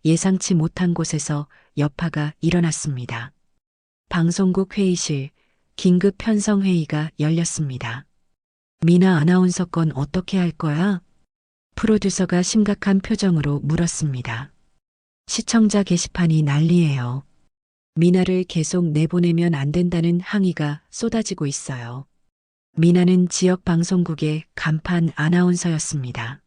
[SPEAKER 2] 예상치 못한 곳에서 여파가 일어났습니다. 방송국 회의실, 긴급 편성회의가 열렸습니다. 미나 아나운서 건 어떻게 할 거야? 프로듀서가 심각한 표정으로 물었습니다. 시청자 게시판이 난리예요. 미나를 계속 내보내면 안 된다는 항의가 쏟아지고 있어요. 미나는 지역 방송국의 간판 아나운서였습니다.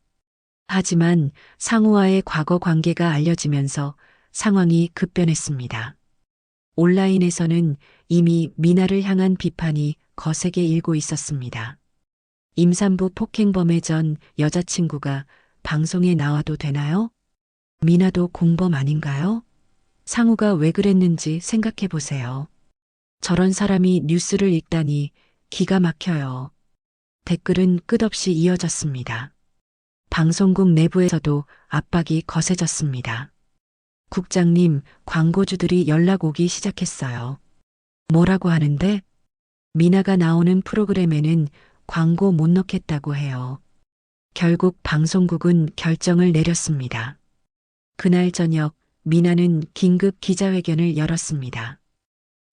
[SPEAKER 2] 하지만 상우와의 과거 관계가 알려지면서 상황이 급변했습니다. 온라인에서는 이미 미나를 향한 비판이 거세게 일고 있었습니다. 임산부 폭행범의 전 여자친구가 방송에 나와도 되나요? 미나도 공범 아닌가요? 상우가 왜 그랬는지 생각해 보세요. 저런 사람이 뉴스를 읽다니 기가 막혀요. 댓글은 끝없이 이어졌습니다. 방송국 내부에서도 압박이 거세졌습니다. 국장님, 광고주들이 연락 오기 시작했어요. 뭐라고 하는데? 미나가 나오는 프로그램에는 광고 못 넣겠다고 해요. 결국 방송국은 결정을 내렸습니다. 그날 저녁 미나는 긴급 기자회견을 열었습니다.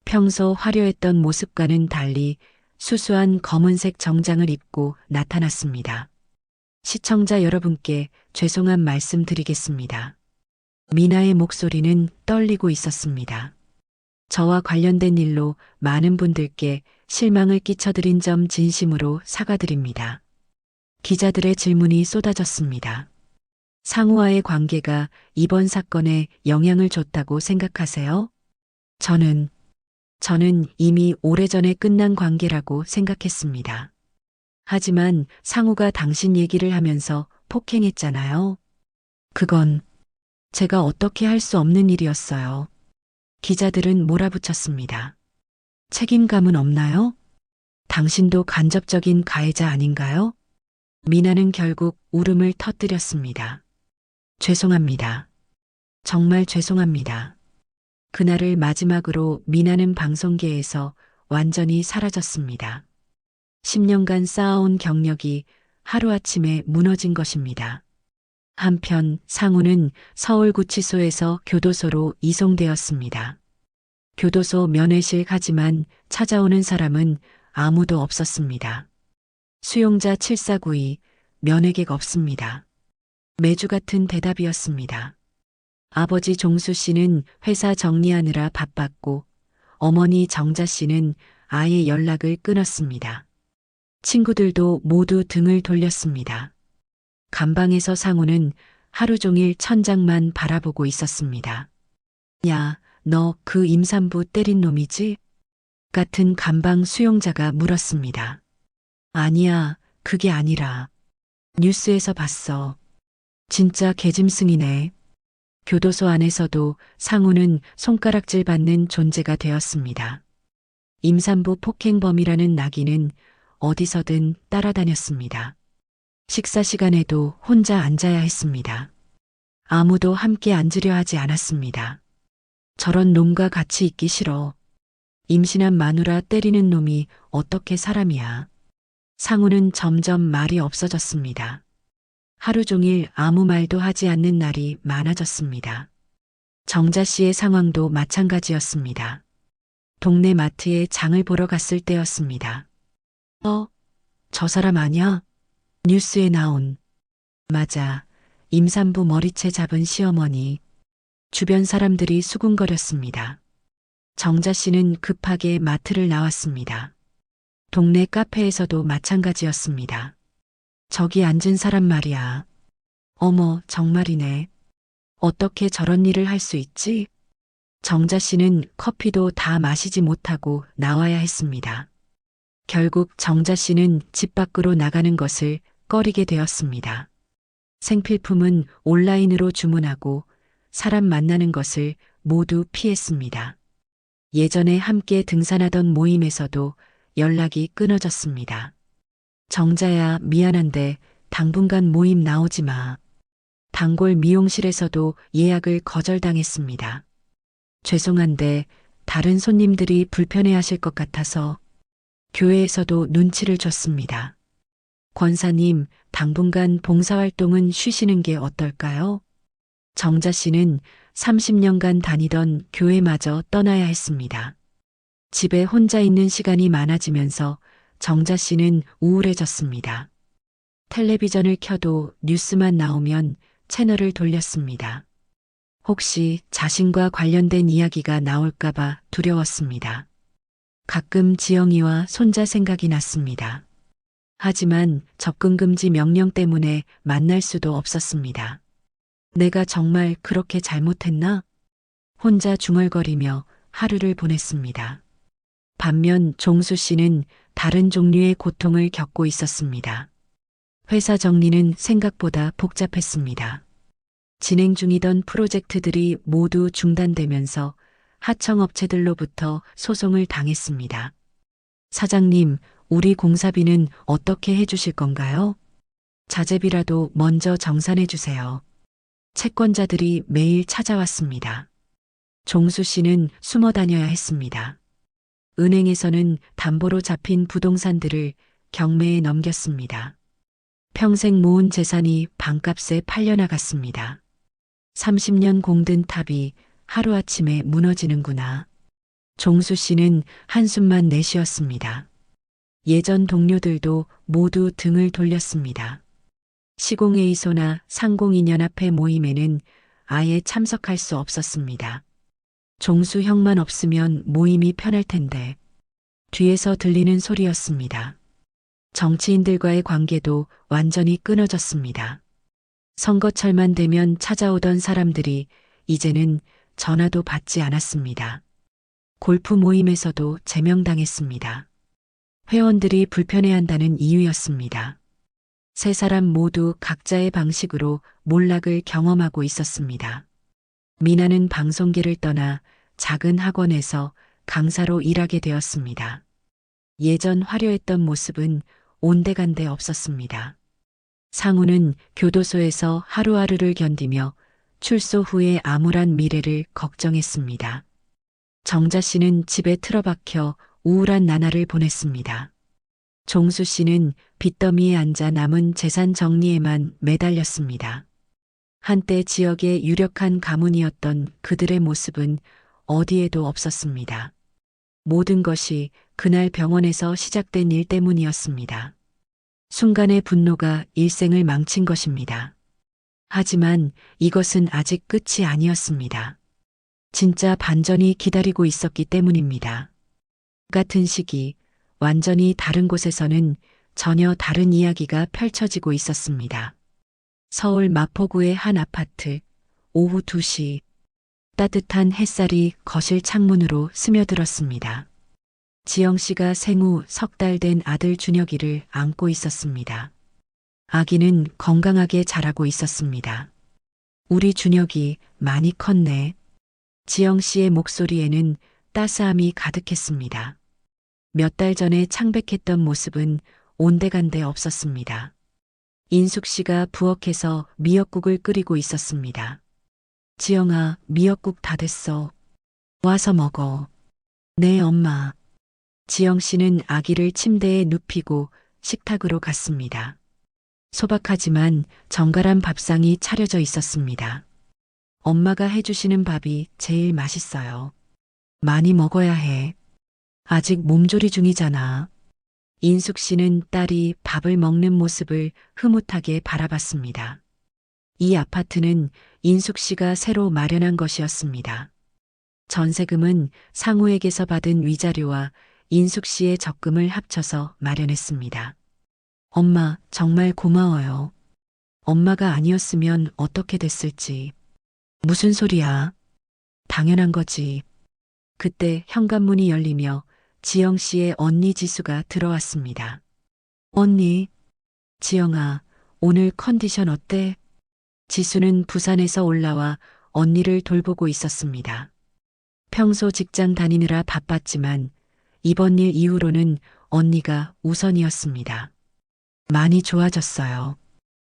[SPEAKER 2] 평소 화려했던 모습과는 달리 수수한 검은색 정장을 입고 나타났습니다. 시청자 여러분께 죄송한 말씀 드리겠습니다. 미나의 목소리는 떨리고 있었습니다. 저와 관련된 일로 많은 분들께 실망을 끼쳐드린 점 진심으로 사과드립니다. 기자들의 질문이 쏟아졌습니다. 상우와의 관계가 이번 사건에 영향을 줬다고 생각하세요? 저는 이미 오래전에 끝난 관계라고 생각했습니다. 하지만 상우가 당신 얘기를 하면서 폭행했잖아요. 그건 제가 어떻게 할 수 없는 일이었어요. 기자들은 몰아붙였습니다. 책임감은 없나요? 당신도 간접적인 가해자 아닌가요? 미나는 결국 울음을 터뜨렸습니다. 죄송합니다. 정말 죄송합니다. 그날을 마지막으로 미나는 방송계에서 완전히 사라졌습니다. 10년간 쌓아온 경력이 하루아침에 무너진 것입니다. 한편 상우는 서울구치소에서 교도소로 이송되었습니다. 교도소 면회실 가지만 찾아오는 사람은 아무도 없었습니다. 수용자 7492, 면회객 없습니다. 매주 같은 대답이었습니다. 아버지 종수 씨는 회사 정리하느라 바빴고 어머니 정자 씨는 아예 연락을 끊었습니다. 친구들도 모두 등을 돌렸습니다. 감방에서 상우는 하루 종일 천장만 바라보고 있었습니다. 야, 너 그 임산부 때린 놈이지? 같은 감방 수용자가 물었습니다. 아니야, 그게 아니라. 뉴스에서 봤어. 진짜 개짐승이네. 교도소 안에서도 상우는 손가락질 받는 존재가 되었습니다. 임산부 폭행범이라는 낙인은 어디서든 따라다녔습니다. 식사 시간에도 혼자 앉아야 했습니다. 아무도 함께 앉으려 하지 않았습니다. 저런 놈과 같이 있기 싫어. 임신한 마누라 때리는 놈이 어떻게 사람이야. 상우는 점점 말이 없어졌습니다. 하루 종일 아무 말도 하지 않는 날이 많아졌습니다. 정자 씨의 상황도 마찬가지였습니다. 동네 마트에 장을 보러 갔을 때였습니다. 저 사람 아냐? 뉴스에 나온. 맞아. 임산부 머리채 잡은 시어머니. 주변 사람들이 수군거렸습니다. 정자 씨는 급하게 마트를 나왔습니다. 동네 카페에서도 마찬가지였습니다. 저기 앉은 사람 말이야. 어머, 정말이네. 어떻게 저런 일을 할 수 있지? 정자 씨는 커피도 다 마시지 못하고 나와야 했습니다. 결국 정자 씨는 집 밖으로 나가는 것을 꺼리게 되었습니다. 생필품은 온라인으로 주문하고 사람 만나는 것을 모두 피했습니다. 예전에 함께 등산하던 모임에서도 연락이 끊어졌습니다. 정자야, 미안한데 당분간 모임 나오지 마. 단골 미용실에서도 예약을 거절당했습니다. 죄송한데 다른 손님들이 불편해하실 것 같아서. 교회에서도 눈치를 줬습니다. 권사님, 당분간 봉사활동은 쉬시는 게 어떨까요? 정자 씨는 30년간 다니던 교회마저 떠나야 했습니다. 집에 혼자 있는 시간이 많아지면서 정자 씨는 우울해졌습니다. 텔레비전을 켜도 뉴스만 나오면 채널을 돌렸습니다. 혹시 자신과 관련된 이야기가 나올까봐 두려웠습니다. 가끔 지영이와 손자 생각이 났습니다. 하지만 접근금지 명령 때문에 만날 수도 없었습니다. 내가 정말 그렇게 잘못했나? 혼자 중얼거리며 하루를 보냈습니다. 반면 종수 씨는 다른 종류의 고통을 겪고 있었습니다. 회사 정리는 생각보다 복잡했습니다. 진행 중이던 프로젝트들이 모두 중단되면서 하청업체들로부터 소송을 당했습니다. 사장님, 우리 공사비는 어떻게 해주실 건가요? 자재비라도 먼저 정산해 주세요. 채권자들이 매일 찾아왔습니다. 종수 씨는 숨어 다녀야 했습니다. 은행에서는 담보로 잡힌 부동산들을 경매에 넘겼습니다. 평생 모은 재산이 반값에 팔려나갔습니다. 30년 공든 탑이 하루아침에 무너지는구나. 종수 씨는 한숨만 내쉬었습니다. 예전 동료들도 모두 등을 돌렸습니다. 시공회의소나 상공인연합회 모임에는 아예 참석할 수 없었습니다. 종수 형만 없으면 모임이 편할 텐데. 뒤에서 들리는 소리였습니다. 정치인들과의 관계도 완전히 끊어졌습니다. 선거철만 되면 찾아오던 사람들이 이제는 전화도 받지 않았습니다. 골프 모임에서도 제명당했습니다. 회원들이 불편해한다는 이유였습니다. 세 사람 모두 각자의 방식으로 몰락을 경험하고 있었습니다. 미나는 방송계를 떠나 작은 학원에서 강사로 일하게 되었습니다. 예전 화려했던 모습은 온데간데 없었습니다. 상우는 교도소에서 하루하루를 견디며 출소 후의 암울한 미래를 걱정했습니다. 정자 씨는 집에 틀어박혀 우울한 나날을 보냈습니다. 종수 씨는 빚더미에 앉아 남은 재산 정리에만 매달렸습니다. 한때 지역의 유력한 가문이었던 그들의 모습은 어디에도 없었습니다. 모든 것이 그날 병원에서 시작된 일 때문이었습니다. 순간의 분노가 일생을 망친 것입니다. 하지만 이것은 아직 끝이 아니었습니다. 진짜 반전이 기다리고 있었기 때문입니다. 같은 시기 완전히 다른 곳에서는 전혀 다른 이야기가 펼쳐지고 있었습니다. 서울 마포구의 한 아파트, 오후 2시, 따뜻한 햇살이 거실 창문으로 스며들었습니다. 지영 씨가 생후 3달 된 아들 준혁이를 안고 있었습니다. 아기는 건강하게 자라고 있었습니다. 우리 준혁이 많이 컸네. 지영 씨의 목소리에는 따스함이 가득했습니다. 몇 달 전에 창백했던 모습은 온데간데 없었습니다. 인숙 씨가 부엌에서 미역국을 끓이고 있었습니다. 지영아, 미역국 다 됐어. 와서 먹어. 네, 엄마. 지영 씨는 아기를 침대에 눕히고 식탁으로 갔습니다. 소박하지만 정갈한 밥상이 차려져 있었습니다. 엄마가 해주시는 밥이 제일 맛있어요. 많이 먹어야 해. 아직 몸조리 중이잖아. 인숙 씨는 딸이 밥을 먹는 모습을 흐뭇하게 바라봤습니다. 이 아파트는 인숙 씨가 새로 마련한 것이었습니다. 전세금은 상우에게서 받은 위자료와 인숙 씨의 적금을 합쳐서 마련했습니다. 엄마, 정말 고마워요. 엄마가 아니었으면 어떻게 됐을지. 무슨 소리야? 당연한 거지. 그때 현관문이 열리며 지영 씨의 언니 지수가 들어왔습니다. 언니, 지영아, 오늘 컨디션 어때? 지수는 부산에서 올라와 언니를 돌보고 있었습니다. 평소 직장 다니느라 바빴지만 이번 일 이후로는 언니가 우선이었습니다. 많이 좋아졌어요.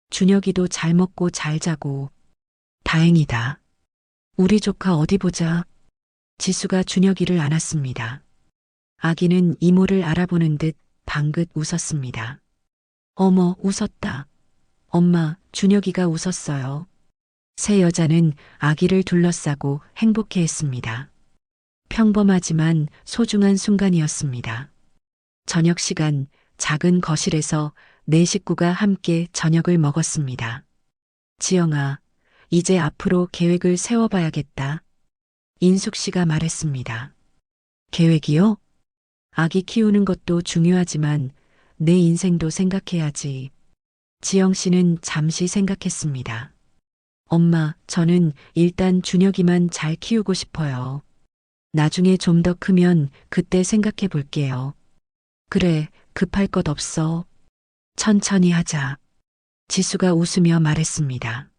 [SPEAKER 2] 준혁이도 잘 먹고 잘 자고. 다행이다. 우리 조카 어디 보자. 지수가 준혁이를 안았습니다. 아기는 이모를 알아보는 듯 방긋 웃었습니다. 어머, 웃었다. 엄마, 준혁이가 웃었어요. 세 여자는 아기를 둘러싸고 행복해했습니다. 평범하지만 소중한 순간이었습니다. 저녁 시간 작은 거실에서 네 식구가 함께 저녁을 먹었습니다. 지영아, 이제 앞으로 계획을 세워봐야겠다. 인숙 씨가 말했습니다. 계획이요? 아기 키우는 것도 중요하지만 내 인생도 생각해야지. 지영 씨는 잠시 생각했습니다. 엄마, 저는 일단 준혁이만 잘 키우고 싶어요. 나중에 좀 더 크면 그때 생각해 볼게요. 그래, 급할 것 없어. 천천히 하자. 지수가 웃으며 말했습니다.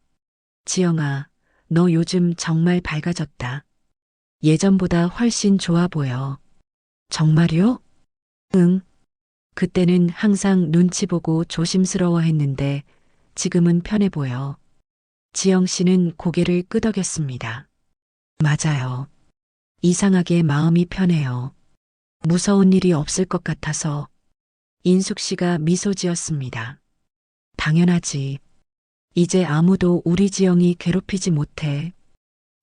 [SPEAKER 2] 지영아, 너 요즘 정말 밝아졌다. 예전보다 훨씬 좋아 보여. 정말요? 응. 그때는 항상 눈치 보고 조심스러워 했는데 지금은 편해 보여. 지영 씨는 고개를 끄덕였습니다. 맞아요. 이상하게 마음이 편해요. 무서운 일이 없을 것 같아서. 인숙 씨가 미소 지었습니다. 당연하지. 이제 아무도 우리 지영이 괴롭히지 못해.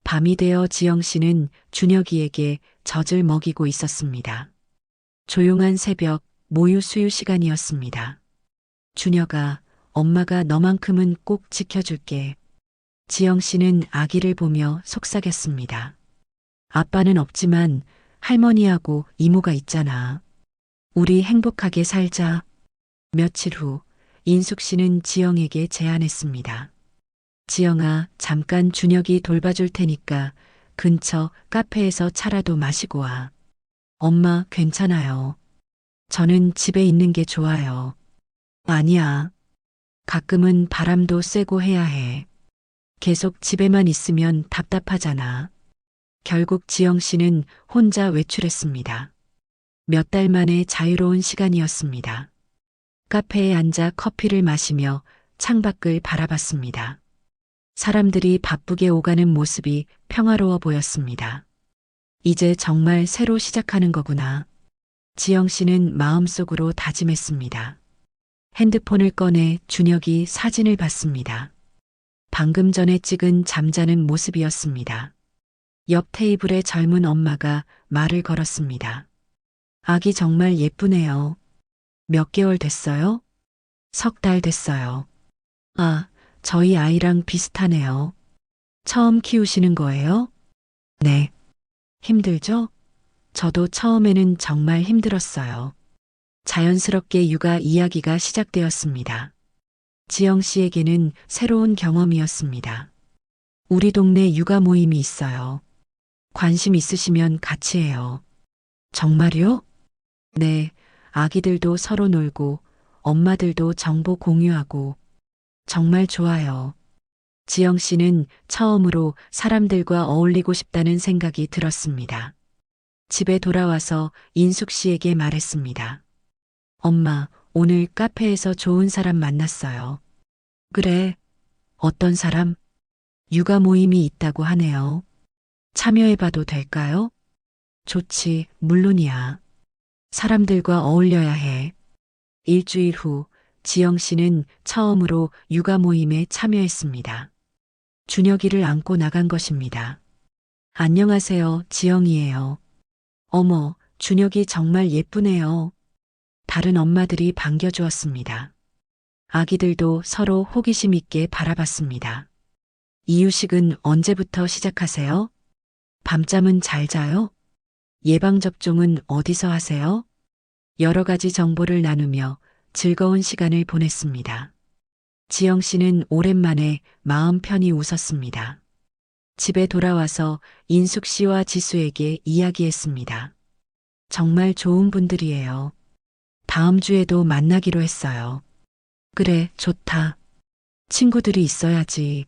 [SPEAKER 2] 밤이 되어 지영 씨는 준혁이에게 젖을 먹이고 있었습니다. 조용한 새벽 모유 수유 시간이었습니다. 준혁아, 엄마가 너만큼은 꼭 지켜줄게. 지영 씨는 아기를 보며 속삭였습니다. 아빠는 없지만 할머니하고 이모가 있잖아. 우리 행복하게 살자. 며칠 후 인숙 씨는 지영에게 제안했습니다. 지영아, 잠깐 준혁이 돌봐줄 테니까 근처 카페에서 차라도 마시고 와. 엄마, 괜찮아요. 저는 집에 있는 게 좋아요. 아니야. 가끔은 바람도 쐬고 해야 해. 계속 집에만 있으면 답답하잖아. 결국 지영 씨는 혼자 외출했습니다. 몇 달 만에 자유로운 시간이었습니다. 카페에 앉아 커피를 마시며 창밖을 바라봤습니다. 사람들이 바쁘게 오가는 모습이 평화로워 보였습니다. 이제 정말 새로 시작하는 거구나. 지영 씨는 마음속으로 다짐했습니다. 핸드폰을 꺼내 준혁이 사진을 봤습니다. 방금 전에 찍은 잠자는 모습이었습니다. 옆 테이블에 젊은 엄마가 말을 걸었습니다. 아기 정말 예쁘네요. 몇 개월 됐어요? 3달 됐어요. 아, 저희 아이랑 비슷하네요. 처음 키우시는 거예요? 네. 힘들죠? 저도 처음에는 정말 힘들었어요. 자연스럽게 육아 이야기가 시작되었습니다. 지영 씨에게는 새로운 경험이었습니다. 우리 동네 육아 모임이 있어요. 관심 있으시면 같이 해요. 정말요? 네, 아기들도 서로 놀고 엄마들도 정보 공유하고 정말 좋아요. 지영 씨는 처음으로 사람들과 어울리고 싶다는 생각이 들었습니다. 집에 돌아와서 인숙 씨에게 말했습니다. 엄마, 오늘 카페에서 좋은 사람 만났어요. 그래, 어떤 사람? 육아 모임이 있다고 하네요. 참여해봐도 될까요? 좋지, 물론이야. 사람들과 어울려야 해. 일주일 후 지영 씨는 처음으로 육아 모임에 참여했습니다. 준혁이를 안고 나간 것입니다. 안녕하세요, 지영이에요. 어머, 준혁이 정말 예쁘네요. 다른 엄마들이 반겨주었습니다. 아기들도 서로 호기심 있게 바라봤습니다. 이유식은 언제부터 시작하세요? 밤잠은 잘 자요? 예방접종은 어디서 하세요? 여러 가지 정보를 나누며 즐거운 시간을 보냈습니다. 지영 씨는 오랜만에 마음 편히 웃었습니다. 집에 돌아와서 인숙 씨와 지수에게 이야기했습니다. 정말 좋은 분들이에요. 다음 주에도 만나기로 했어요. 그래, 좋다. 친구들이 있어야지.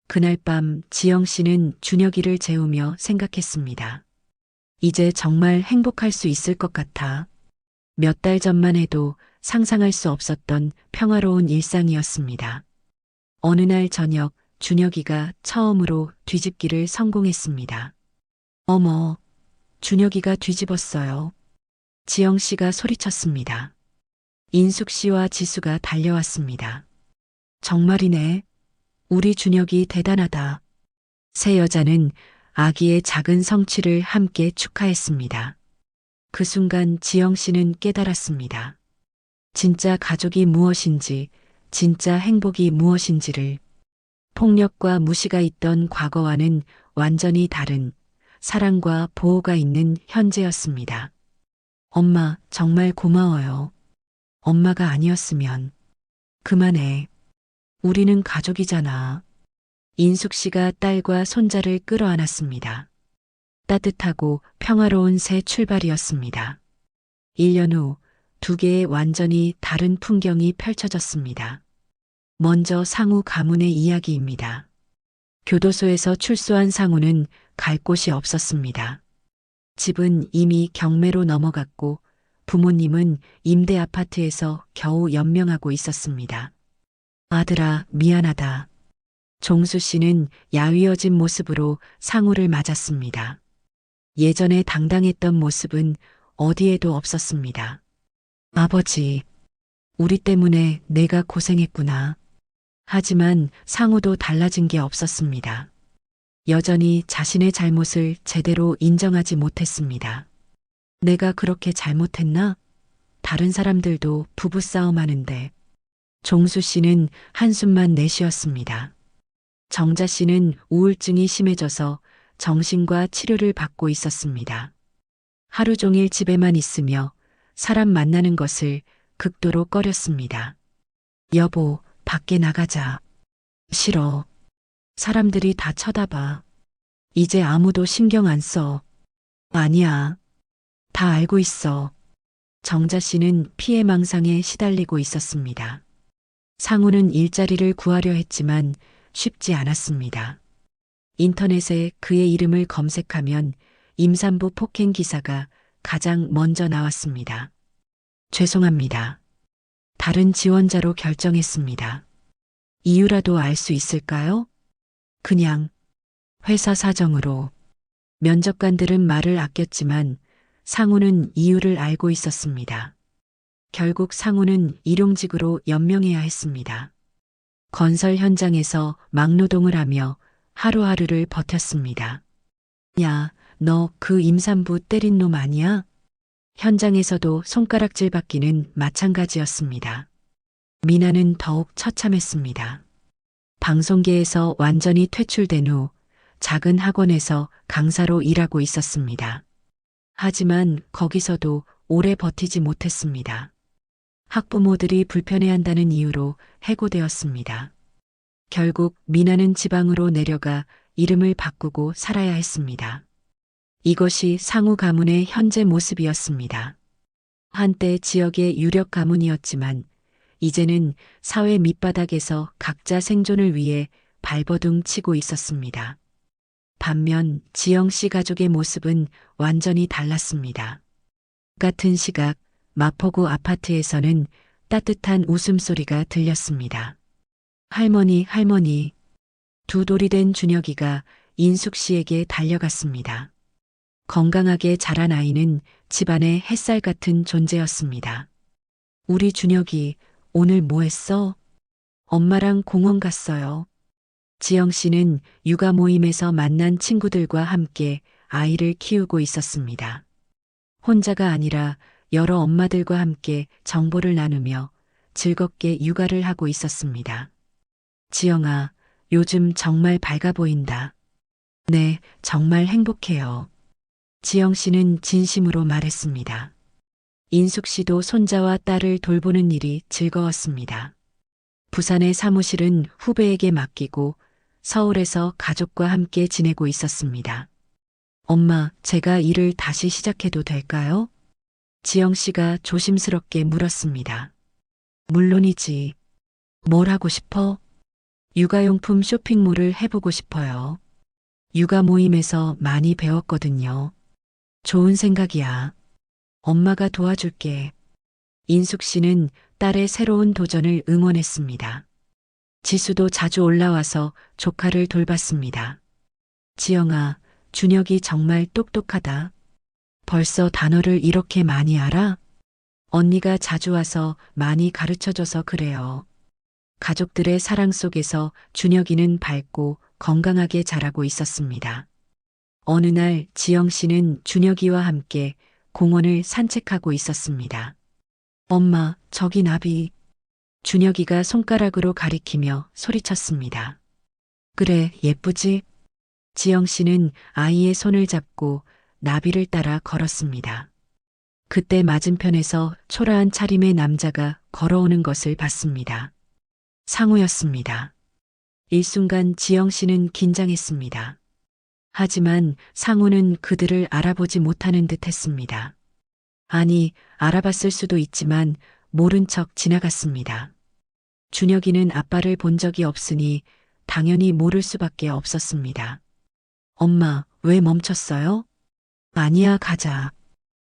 [SPEAKER 2] 그날 밤 지영 씨는 준혁이를 재우며 생각했습니다. 이제 정말 행복할 수 있을 것 같아. 몇 달 전만 해도 상상할 수 없었던 평화로운 일상이었습니다. 어느 날 저녁 준혁이가 처음으로 뒤집기를 성공했습니다. 어머, 준혁이가 뒤집었어요. 지영 씨가 소리쳤습니다. 인숙 씨와 지수가 달려왔습니다. 정말이네. 우리 준혁이 대단하다. 세 여자는 아기의 작은 성취를 함께 축하했습니다. 그 순간 지영 씨는 깨달았습니다. 진짜 가족이 무엇인지, 진짜 행복이 무엇인지를. 폭력과 무시가 있던 과거와는 완전히 다른 사랑과 보호가 있는 현재였습니다. 엄마, 정말 고마워요. 엄마가 아니었으면. 그만해. 우리는 가족이잖아. 인숙 씨가 딸과 손자를 끌어안았습니다. 따뜻하고 평화로운 새 출발이었습니다. 1년 후 두 개의 완전히 다른 풍경이 펼쳐졌습니다. 먼저 상우 가문의 이야기입니다. 교도소에서 출소한 상우는 갈 곳이 없었습니다. 집은 이미 경매로 넘어갔고 부모님은 임대 아파트에서 겨우 연명하고 있었습니다. 아들아, 미안하다. 종수 씨는 야위어진 모습으로 상우를 맞았습니다. 예전에 당당했던 모습은 어디에도 없었습니다. 아버지, 우리 때문에 내가 고생했구나. 하지만 상우도 달라진 게 없었습니다. 여전히 자신의 잘못을 제대로 인정하지 못했습니다. 내가 그렇게 잘못했나? 다른 사람들도 부부싸움 하는데. 종수 씨는 한숨만 내쉬었습니다. 정자 씨는 우울증이 심해져서 정신과 치료를 받고 있었습니다. 하루 종일 집에만 있으며 사람 만나는 것을 극도로 꺼렸습니다. 여보, 밖에 나가자. 싫어. 사람들이 다 쳐다봐. 이제 아무도 신경 안 써. 아니야. 다 알고 있어. 정자 씨는 피해망상에 시달리고 있었습니다. 상우는 일자리를 구하려 했지만 쉽지 않았습니다. 인터넷에 그의 이름을 검색하면 임산부 폭행 기사가 가장 먼저 나왔습니다. 죄송합니다. 다른 지원자로 결정했습니다. 이유라도 알 수 있을까요? 그냥 회사 사정으로. 면접관들은 말을 아꼈지만 상우는 이유를 알고 있었습니다. 결국 상우는 일용직으로 연명해야 했습니다. 건설 현장에서 막노동을 하며 하루하루를 버텼습니다. 야, 너 그 임산부 때린 놈 아니야? 현장에서도 손가락질 받기는 마찬가지였습니다. 미나는 더욱 처참했습니다. 방송계에서 완전히 퇴출된 후 작은 학원에서 강사로 일하고 있었습니다. 하지만 거기서도 오래 버티지 못했습니다. 학부모들이 불편해한다는 이유로 해고되었습니다. 결국 미나는 지방으로 내려가 이름을 바꾸고 살아야 했습니다. 이것이 상우 가문의 현재 모습이었습니다. 한때 지역의 유력 가문이었지만 이제는 사회 밑바닥에서 각자 생존을 위해 발버둥 치고 있었습니다. 반면 지영 씨 가족의 모습은 완전히 달랐습니다. 같은 시각 마포구 아파트에서는 따뜻한 웃음소리가 들렸습니다. 할머니, 할머니. 두 돌이 된 준혁이가 인숙 씨에게 달려갔습니다. 건강하게 자란 아이는 집안의 햇살 같은 존재였습니다. 우리 준혁이 오늘 뭐 했어? 엄마랑 공원 갔어요. 지영 씨는 육아 모임에서 만난 친구들과 함께 아이를 키우고 있었습니다. 혼자가 아니라 여러 엄마들과 함께 정보를 나누며 즐겁게 육아를 하고 있었습니다. 지영아, 요즘 정말 밝아 보인다. 네, 정말 행복해요. 지영 씨는 진심으로 말했습니다. 인숙 씨도 손자와 딸을 돌보는 일이 즐거웠습니다. 부산의 사무실은 후배에게 맡기고 서울에서 가족과 함께 지내고 있었습니다. 엄마, 제가 일을 다시 시작해도 될까요? 지영 씨가 조심스럽게 물었습니다. 물론이지. 뭘 하고 싶어? 육아용품 쇼핑몰을 해보고 싶어요. 육아 모임에서 많이 배웠거든요. 좋은 생각이야. 엄마가 도와줄게. 인숙 씨는 딸의 새로운 도전을 응원했습니다. 지수도 자주 올라와서 조카를 돌봤습니다. 지영아, 준혁이 정말 똑똑하다. 벌써 단어를 이렇게 많이 알아? 언니가 자주 와서 많이 가르쳐줘서 그래요. 가족들의 사랑 속에서 준혁이는 밝고 건강하게 자라고 있었습니다. 어느 날 지영 씨는 준혁이와 함께 공원을 산책하고 있었습니다. 엄마, 저기 나비. 준혁이가 손가락으로 가리키며 소리쳤습니다. 그래, 예쁘지? 지영 씨는 아이의 손을 잡고 나비를 따라 걸었습니다. 그때 맞은편에서 초라한 차림의 남자가 걸어오는 것을 봤습니다. 상우였습니다. 일순간 지영 씨는 긴장했습니다. 하지만 상우는 그들을 알아보지 못하는 듯 했습니다. 아니, 알아봤을 수도 있지만 모른 척 지나갔습니다. 준혁이는 아빠를 본 적이 없으니 당연히 모를 수밖에 없었습니다. 엄마, 왜 멈췄어요? 아니야, 가자.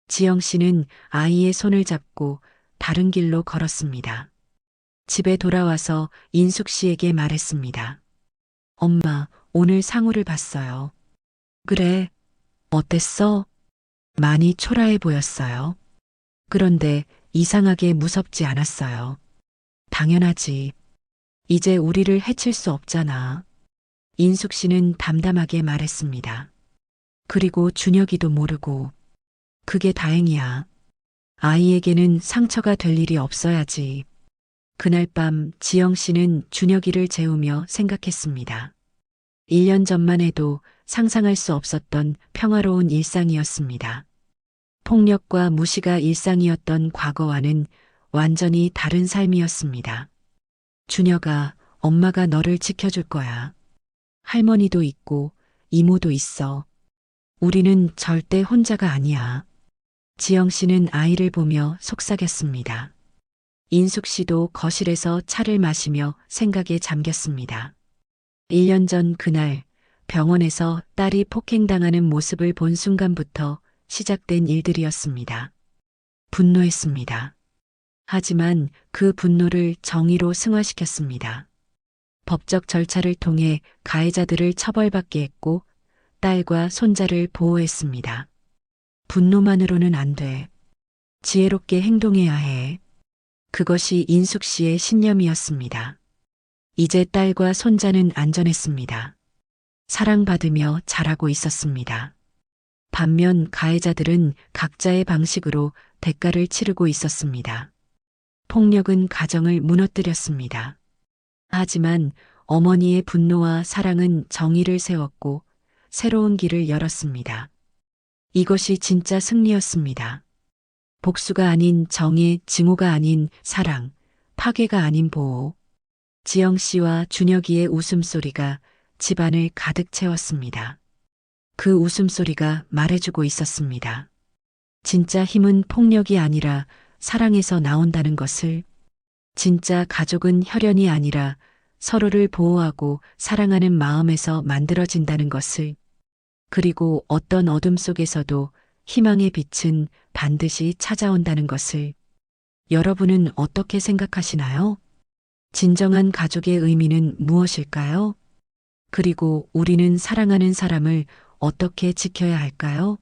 [SPEAKER 2] 지영 씨는 아이의 손을 잡고 다른 길로 걸었습니다. 집에 돌아와서 인숙 씨에게 말했습니다. 엄마, 오늘 상우를 봤어요. 그래, 어땠어? 많이 초라해 보였어요. 그런데 이상하게 무섭지 않았어요. 당연하지. 이제 우리를 해칠 수 없잖아. 인숙 씨는 담담하게 말했습니다. 그리고 준혁이도 모르고. 그게 다행이야. 아이에게는 상처가 될 일이 없어야지. 그날 밤 지영 씨는 준혁이를 재우며 생각했습니다. 1년 전만 해도 상상할 수 없었던 평화로운 일상이었습니다. 폭력과 무시가 일상이었던 과거와는 완전히 다른 삶이었습니다. 준혁아, 엄마가 너를 지켜줄 거야. 할머니도 있고 이모도 있어. 우리는 절대 혼자가 아니야. 지영 씨는 아이를 보며 속삭였습니다. 인숙 씨도 거실에서 차를 마시며 생각에 잠겼습니다. 1년 전 그날 병원에서 딸이 폭행당하는 모습을 본 순간부터 시작된 일들이었습니다. 분노했습니다. 하지만 그 분노를 정의로 승화시켰습니다. 법적 절차를 통해 가해자들을 처벌받게 했고 딸과 손자를 보호했습니다. 분노만으로는 안 돼. 지혜롭게 행동해야 해. 그것이 인숙 씨의 신념이었습니다. 이제 딸과 손자는 안전했습니다. 사랑받으며 자라고 있었습니다. 반면 가해자들은 각자의 방식으로 대가를 치르고 있었습니다. 폭력은 가정을 무너뜨렸습니다. 하지만 어머니의 분노와 사랑은 정의를 세웠고 새로운 길을 열었습니다. 이것이 진짜 승리였습니다. 복수가 아닌 정의, 증오가 아닌 사랑, 파괴가 아닌 보호. 지영 씨와 준혁이의 웃음소리가 집안을 가득 채웠습니다. 그 웃음소리가 말해주고 있었습니다. 진짜 힘은 폭력이 아니라 사랑에서 나온다는 것을, 진짜 가족은 혈연이 아니라 서로를 보호하고 사랑하는 마음에서 만들어진다는 것을, 그리고 어떤 어둠 속에서도 희망의 빛은 반드시 찾아온다는 것을. 여러분은 어떻게 생각하시나요? 진정한 가족의 의미는 무엇일까요? 그리고 우리는 사랑하는 사람을 어떻게 지켜야 할까요?